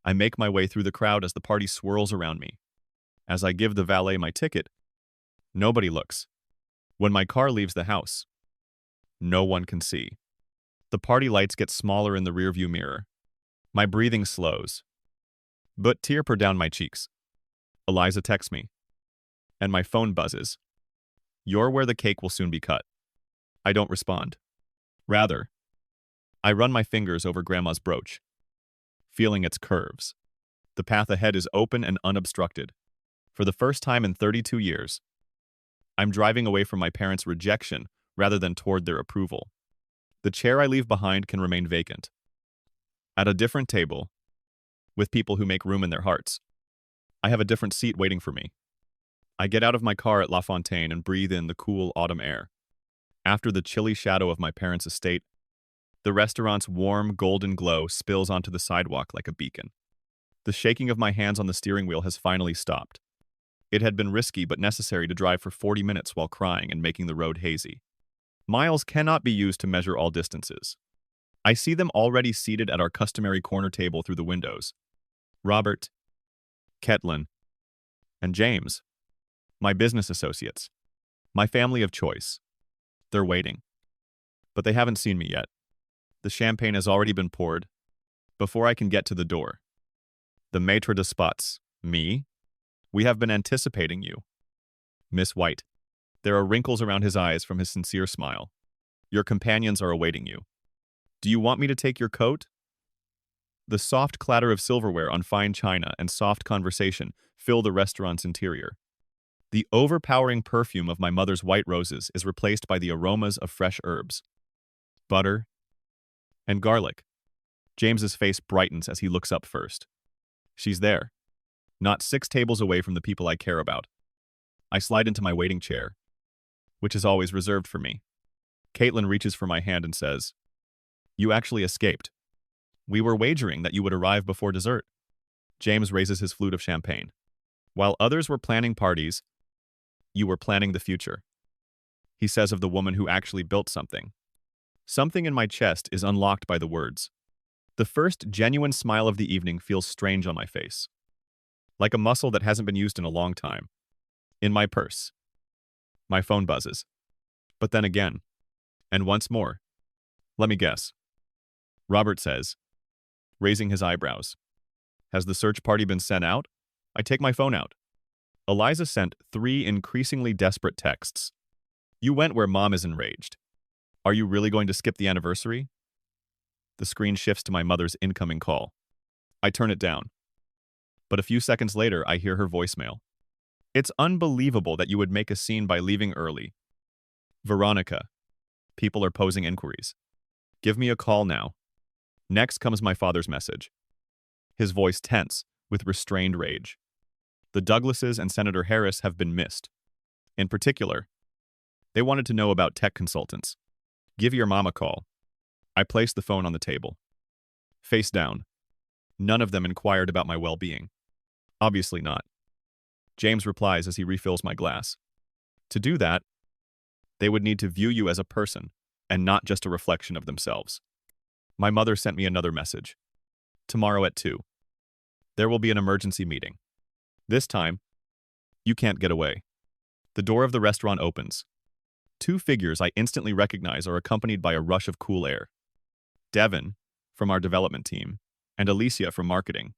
I make my way through the crowd as the party swirls around me. As I give the valet my ticket, nobody looks. When my car leaves the house, no one can see. The party lights get smaller in the rearview mirror. My breathing slows. But tear pour down my cheeks. Eliza texts me, and my phone buzzes. You're where the cake will soon be cut. I don't respond. Rather, I run my fingers over Grandma's brooch, feeling its curves. The path ahead is open and unobstructed. For the first time in 32 years, I'm driving away from my parents' rejection rather than toward their approval. The chair I leave behind can remain vacant. At a different table, with people who make room in their hearts, I have a different seat waiting for me. I get out of my car at La Fontaine and breathe in the cool autumn air. After the chilly shadow of my parents' estate, the restaurant's warm, golden glow spills onto the sidewalk like a beacon. The shaking of my hands on the steering wheel has finally stopped. It had been risky but necessary to drive for 40 minutes while crying and making the road hazy. Miles cannot be used to measure all distances. I see them already seated at our customary corner table through the windows. Robert, Ketlin, and James, my business associates, my family of choice. They're waiting. But they haven't seen me yet. The champagne has already been poured. Before I can get to the door, the maître de spots, me? We have been anticipating you. Miss White. There are wrinkles around his eyes from his sincere smile. Your companions are awaiting you. Do you want me to take your coat? The soft clatter of silverware on fine china and soft conversation fill the restaurant's interior. The overpowering perfume of my mother's white roses is replaced by the aromas of fresh herbs, butter, and garlic. James's face brightens as he looks up first. She's there, not 6 tables away from the people I care about. I slide into my waiting chair, which is always reserved for me. Caitlin reaches for my hand and says, You actually escaped. We were wagering that you would arrive before dessert. James raises his flute of champagne. While others were planning parties, you were planning the future. He says of the woman who actually built something. Something in my chest is unlocked by the words. The first genuine smile of the evening feels strange on my face, like a muscle that hasn't been used in a long time. In my purse. My phone buzzes. But then again. And once more. Let me guess. Robert says, raising his eyebrows. Has the search party been sent out? I take my phone out. Eliza sent 3 increasingly desperate texts. You went where Mom is enraged. Are you really going to skip the anniversary? The screen shifts to my mother's incoming call. I turn it down. But a few seconds later, I hear her voicemail. It's unbelievable that you would make a scene by leaving early. Veronica. People are posing inquiries. Give me a call now. Next comes my father's message. His voice tense, with restrained rage. The Douglases and Senator Harris have been missed. In particular, they wanted to know about tech consultants. Give your mom a call. I placed the phone on the table. Face down. None of them inquired about my well-being. Obviously not. James replies as he refills my glass. To do that, they would need to view you as a person, and not just a reflection of themselves. My mother sent me another message. Tomorrow at 2. There will be an emergency meeting. This time, you can't get away. The door of the restaurant opens. 2 figures I instantly recognize are accompanied by a rush of cool air. Devin, from our development team, and Alicia from marketing.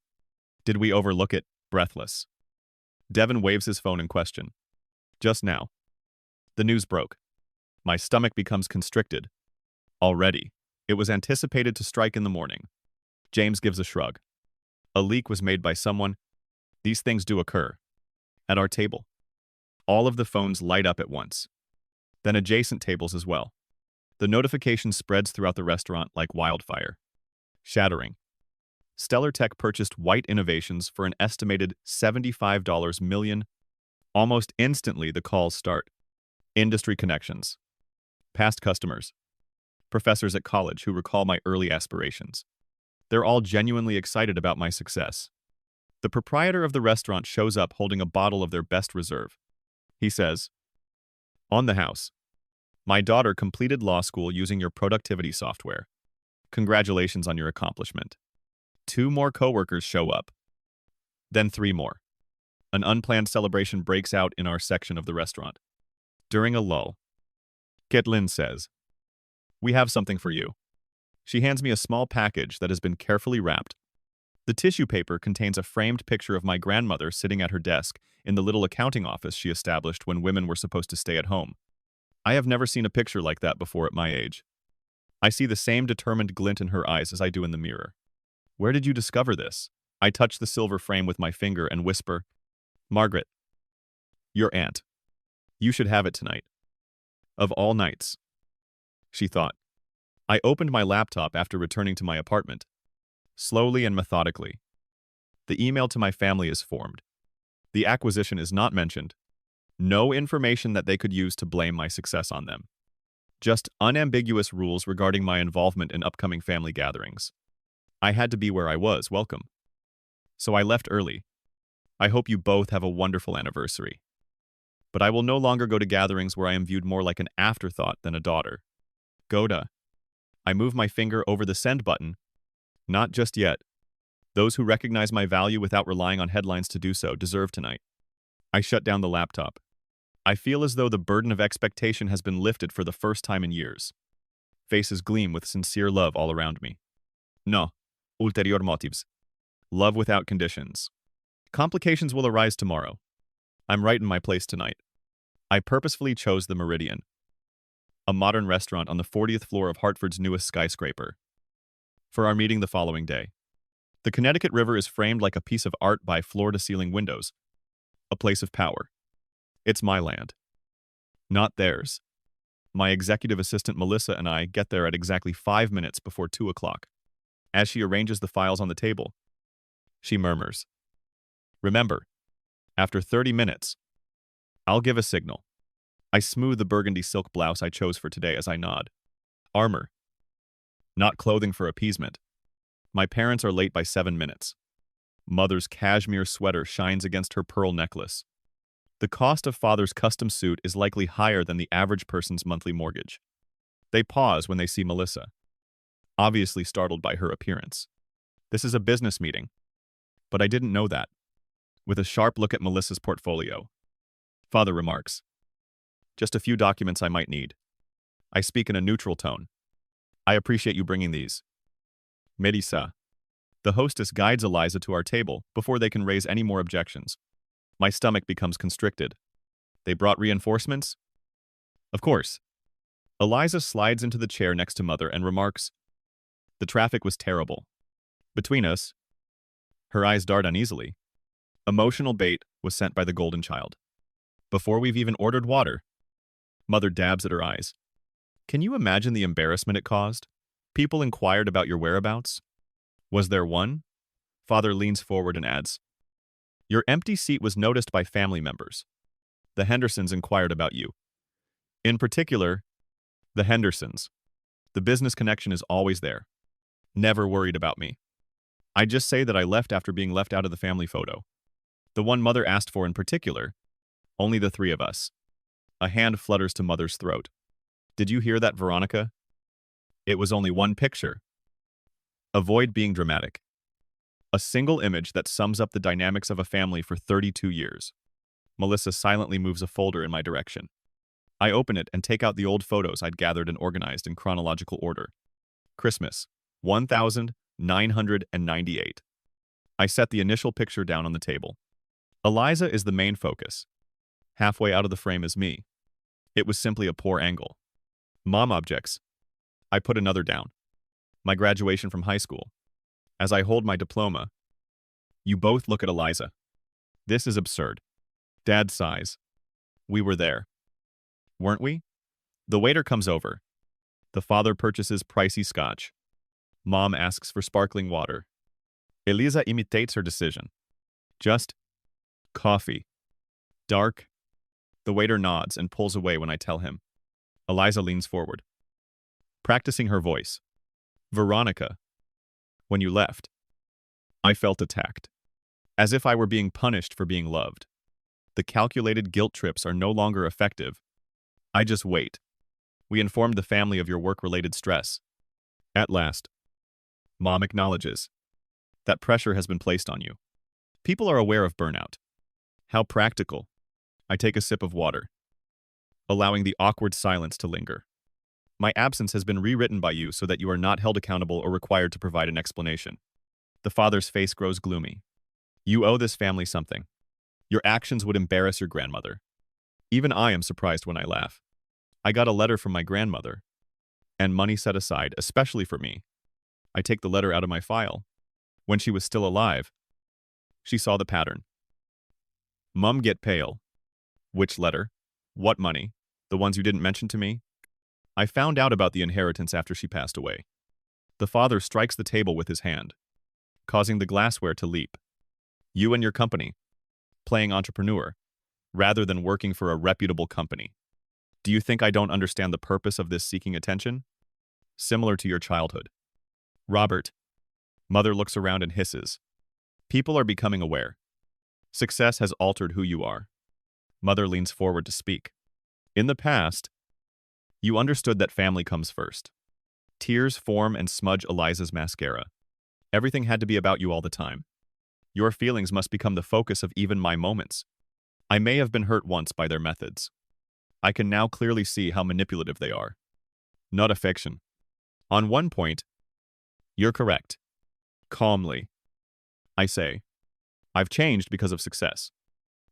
Did we overlook it? Breathless. Devin waves his phone in question. Just now. The news broke. My stomach becomes constricted. Already. It was anticipated to strike in the morning. James gives a shrug. A leak was made by someone. These things do occur. At our table. All of the phones light up at once. Then adjacent tables as well. The notification spreads throughout the restaurant like wildfire. Shattering. Stellar Tech purchased White Innovations for an estimated $75 million. Almost instantly, the calls start. Industry connections. Past customers. Professors at college who recall my early aspirations. They're all genuinely excited about my success. The proprietor of the restaurant shows up holding a bottle of their best reserve. He says, "On the house. My daughter completed law school using your productivity software. Congratulations on your accomplishment." 2 more coworkers show up. Then 3 more. An unplanned celebration breaks out in our section of the restaurant. During a lull, Ketlin says, "We have something for you." She hands me a small package that has been carefully wrapped. The tissue paper contains a framed picture of my grandmother sitting at her desk in the little accounting office she established when women were supposed to stay at home. I have never seen a picture like that before at my age. I see the same determined glint in her eyes as I do in the mirror. "Where did you discover this?" I touch the silver frame with my finger and whisper, "Margaret, your aunt. You should have it tonight. Of all nights." She thought. I opened my laptop after returning to my apartment. Slowly and methodically. The email to my family is formed. The acquisition is not mentioned. No information that they could use to blame my success on them. Just unambiguous rules regarding my involvement in upcoming family gatherings. I had to be where I was, welcome. So I left early. I hope you both have a wonderful anniversary. But I will no longer go to gatherings where I am viewed more like an afterthought than a daughter. Goda. I move my finger over the send button. Not just yet. Those who recognize my value without relying on headlines to do so deserve tonight. I shut down the laptop. I feel as though the burden of expectation has been lifted for the first time in years. Faces gleam with sincere love all around me. No. Ulterior motives. Love without conditions. Complications will arise tomorrow. I'm right in my place tonight. I purposefully chose the Meridian, a modern restaurant on the 40th floor of Hartford's newest skyscraper, for our meeting the following day. The Connecticut River is framed like a piece of art by floor-to-ceiling windows, a place of power. It's my land, not theirs. My executive assistant Melissa and I get there at exactly 5 minutes before 2 o'clock. As she arranges the files on the table, she murmurs, "Remember, after 30 minutes, I'll give a signal." I smooth the burgundy silk blouse I chose for today as I nod. Armor, not clothing for appeasement. My parents are late by 7 minutes. Mother's cashmere sweater shines against her pearl necklace. The cost of father's custom suit is likely higher than the average person's monthly mortgage. They pause when they see Melissa, obviously startled by her appearance. This is a business meeting, but I didn't know that. With a sharp look at Melissa's portfolio, father remarks, "Just a few documents I might need." I speak in a neutral tone. "I appreciate you bringing these." Melissa. The hostess guides Eliza to our table before they can raise any more objections. My stomach becomes constricted. They brought reinforcements? Of course. Eliza slides into the chair next to Mother and remarks, "The traffic was terrible." Between us, her eyes dart uneasily. Emotional bait was sent by the golden child. Before we've even ordered water. Mother dabs at her eyes. "Can you imagine the embarrassment it caused? People inquired about your whereabouts. Was there one?" Father leans forward and adds, "Your empty seat was noticed by family members. The Hendersons inquired about you. In particular, the Hendersons. The business connection is always there. Never worried about me. I just say that I left after being left out of the family photo. The one Mother asked for in particular. Only the 3 of us." A hand flutters to Mother's throat. "Did you hear that, Veronica? It was only one picture." Avoid being dramatic. A single image that sums up the dynamics of a family for 32 years. Melissa silently moves a folder in my direction. I open it and take out the old photos I'd gathered and organized in chronological order. Christmas, 1998. I set the initial picture down on the table. Eliza is the main focus. Halfway out of the frame is me. It was simply a poor angle. Mom objects. I put another down. My graduation from high school. As I hold my diploma, you both look at Eliza. This is absurd. Dad sighs. We were there. Weren't we? The waiter comes over. The father purchases pricey scotch. Mom asks for sparkling water. Eliza imitates her decision. Just coffee. Dark. The waiter nods and pulls away when I tell him. Eliza leans forward, practicing her voice. Veronica, when you left, I felt attacked. as if I were being punished for being loved. The calculated guilt trips are no longer effective. I just wait. We informed the family of your work-related stress. At last, Mom acknowledges that pressure has been placed on you. People are aware of burnout. How practical. I take a sip of water, allowing the awkward silence to linger. My absence has been rewritten by you so that you are not held accountable or required to provide an explanation. The father's face grows gloomy. You owe this family something. Your actions would embarrass your grandmother. Even I am surprised when I laugh. I got a letter from my grandmother, and money set aside, especially for me. I take the letter out of my file. When she was still alive, she saw the pattern. Mum get pale. Which letter? What money? The ones you didn't mention to me? I found out about the inheritance after she passed away. The father strikes the table with his hand, causing the glassware to leap. You and your company, playing entrepreneur, rather than working for a reputable company. Do you think I don't understand the purpose of this seeking attention? Similar to your childhood. Robert. Mother looks around and hisses. People are becoming aware. Success has altered who you are. Mother leans forward to speak. In the past, you understood that family comes first. Tears form and smudge Eliza's mascara. Everything had to be about you all the time. Your feelings must become the focus of even my moments. I may have been hurt once by their methods. I can now clearly see how manipulative they are. Not a fiction. On one point, you're correct. Calmly, I say, I've changed because of success.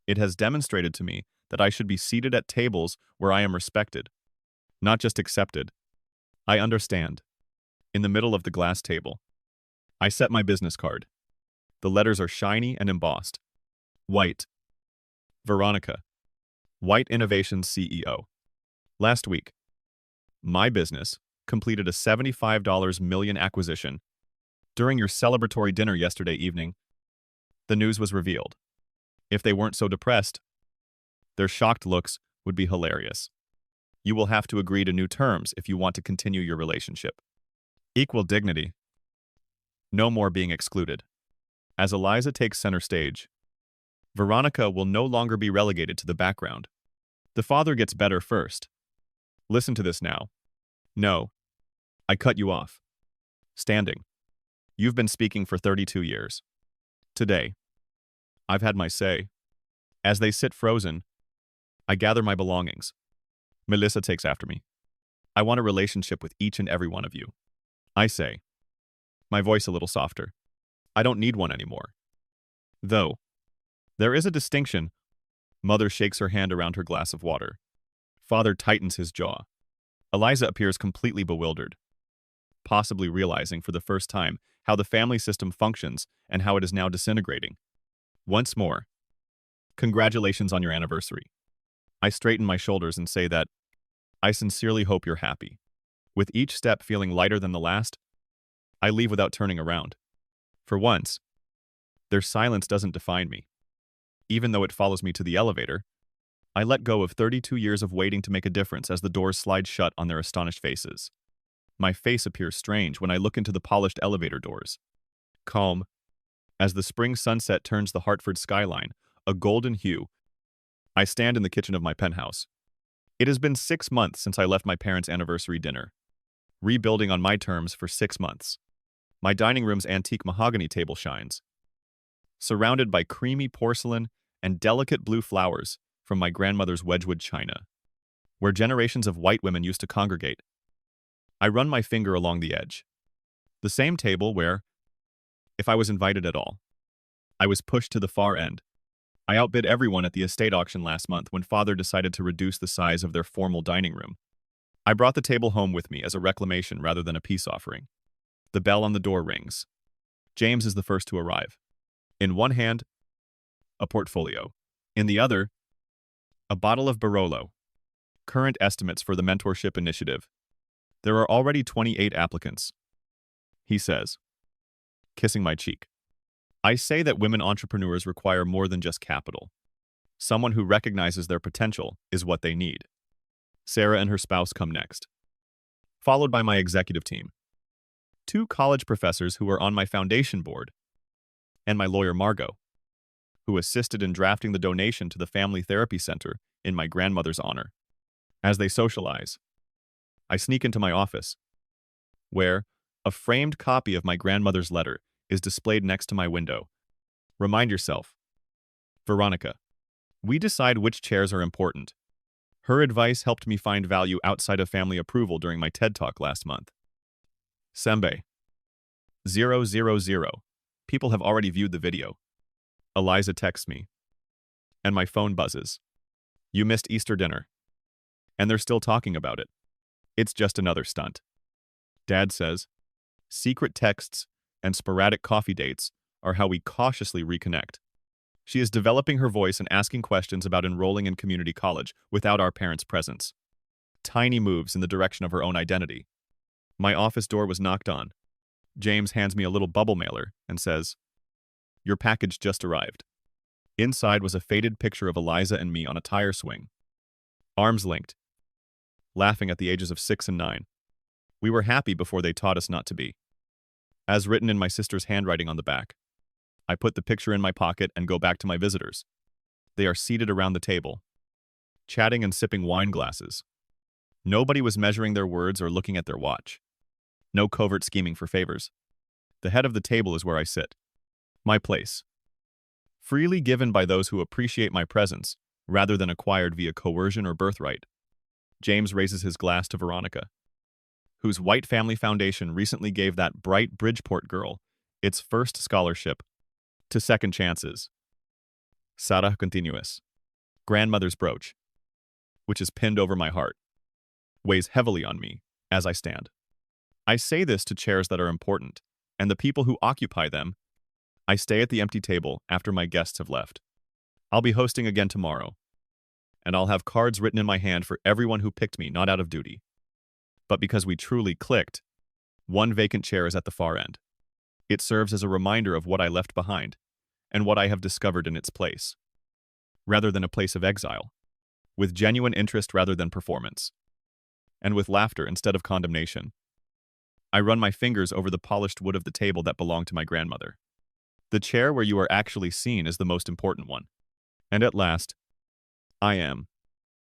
It has demonstrated to me that I should be seated at tables where I am respected, not just accepted. I understand. In the middle of the glass table, I set my business card. The letters are shiny and embossed. White. Veronica. White Innovations CEO. Last week, my business completed a $75 million acquisition. During your celebratory dinner yesterday evening, the news was revealed. If they weren't so depressed, their shocked looks would be hilarious. You will have to agree to new terms if you want to continue your relationship. Equal dignity. No more being excluded. As Eliza takes center stage, Veronica will no longer be relegated to the background. The father gets better first. Listen to this now. No. I cut you off. Standing. You've been speaking for 32 years. Today, I've had my say. As they sit frozen, I gather my belongings. Melissa takes after me. I want a relationship with each and every one of you. I say, my voice a little softer. I don't need one anymore. Though, there is a distinction. Mother shakes her hand around her glass of water. Father tightens his jaw. Eliza appears completely bewildered, possibly realizing for the first time how the family system functions and how it is now disintegrating. Once more, congratulations on your anniversary. I straighten my shoulders and say that I sincerely hope you're happy. With each step feeling lighter than the last, I leave without turning around. For once, their silence doesn't define me. Even though it follows me to the elevator, I let go of 32 years of waiting to make a difference as the doors slide shut on their astonished faces. My face appears strange when I look into the polished elevator doors. Calm, as the spring sunset turns the Hartford skyline, a golden hue. I stand in the kitchen of my penthouse. It has been 6 months since I left my parents' anniversary dinner, rebuilding on my terms for 6 months. My dining room's antique mahogany table shines, surrounded by creamy porcelain and delicate blue flowers from my grandmother's Wedgwood china, where generations of white women used to congregate. I run my finger along the edge. The same table where, if I was invited at all, I was pushed to the far end. I outbid everyone at the estate auction last month when Father decided to reduce the size of their formal dining room. I brought the table home with me as a reclamation rather than a peace offering. The bell on the door rings. James is the first to arrive. In one hand, a portfolio. In the other, a bottle of Barolo. Current estimates for the mentorship initiative. There are already 28 applicants, he says, kissing my cheek. I say that women entrepreneurs require more than just capital. Someone who recognizes their potential is what they need. Sarah and her spouse come next, followed by my executive team. 2 college professors who are on my foundation board, and my lawyer Margot. who assisted in drafting the donation to the family therapy center in my grandmother's honor. As they socialize, I sneak into my office, where a framed copy of my grandmother's letter is displayed next to my window. Remind yourself. Veronica. We decide which chairs are important. Her advice helped me find value outside of family approval during my TED Talk last month. Sembe. 000. People have already viewed the video. Eliza texts me, and my phone buzzes. You missed Easter dinner. And they're still talking about it. It's just another stunt. Dad says, secret texts and sporadic coffee dates are how we cautiously reconnect. She is developing her voice and asking questions about enrolling in community college without our parents' presence. Tiny moves in the direction of her own identity. My office door was knocked on. James hands me a little bubble mailer and says, your package just arrived. Inside was a faded picture of Eliza and me on a tire swing. Arms linked, laughing at the ages of 6 and 9. We were happy before they taught us not to be. As written in my sister's handwriting on the back. I put the picture in my pocket and go back to my visitors. They are seated around the table, chatting and sipping wine glasses. Nobody was measuring their words or looking at their watch. No covert scheming for favors. The head of the table is where I sit. My place. Freely given by those who appreciate my presence, rather than acquired via coercion or birthright. James raises his glass to Veronica, whose White Family Foundation recently gave that bright Bridgeport girl its first scholarship to Second Chances. Sarah continuous. Grandmother's brooch, which is pinned over my heart, weighs heavily on me as I stand. I say this to chairs that are important, and the people who occupy them. I stay at the empty table after my guests have left. I'll be hosting again tomorrow, and I'll have cards written in my hand for everyone who picked me, not out of duty, but because we truly clicked. One vacant chair is at the far end. It serves as a reminder of what I left behind and what I have discovered in its place, rather than a place of exile, with genuine interest rather than performance, and with laughter instead of condemnation. I run my fingers over the polished wood of the table that belonged to my grandmother. The chair where you are actually seen is the most important one. And at last, I am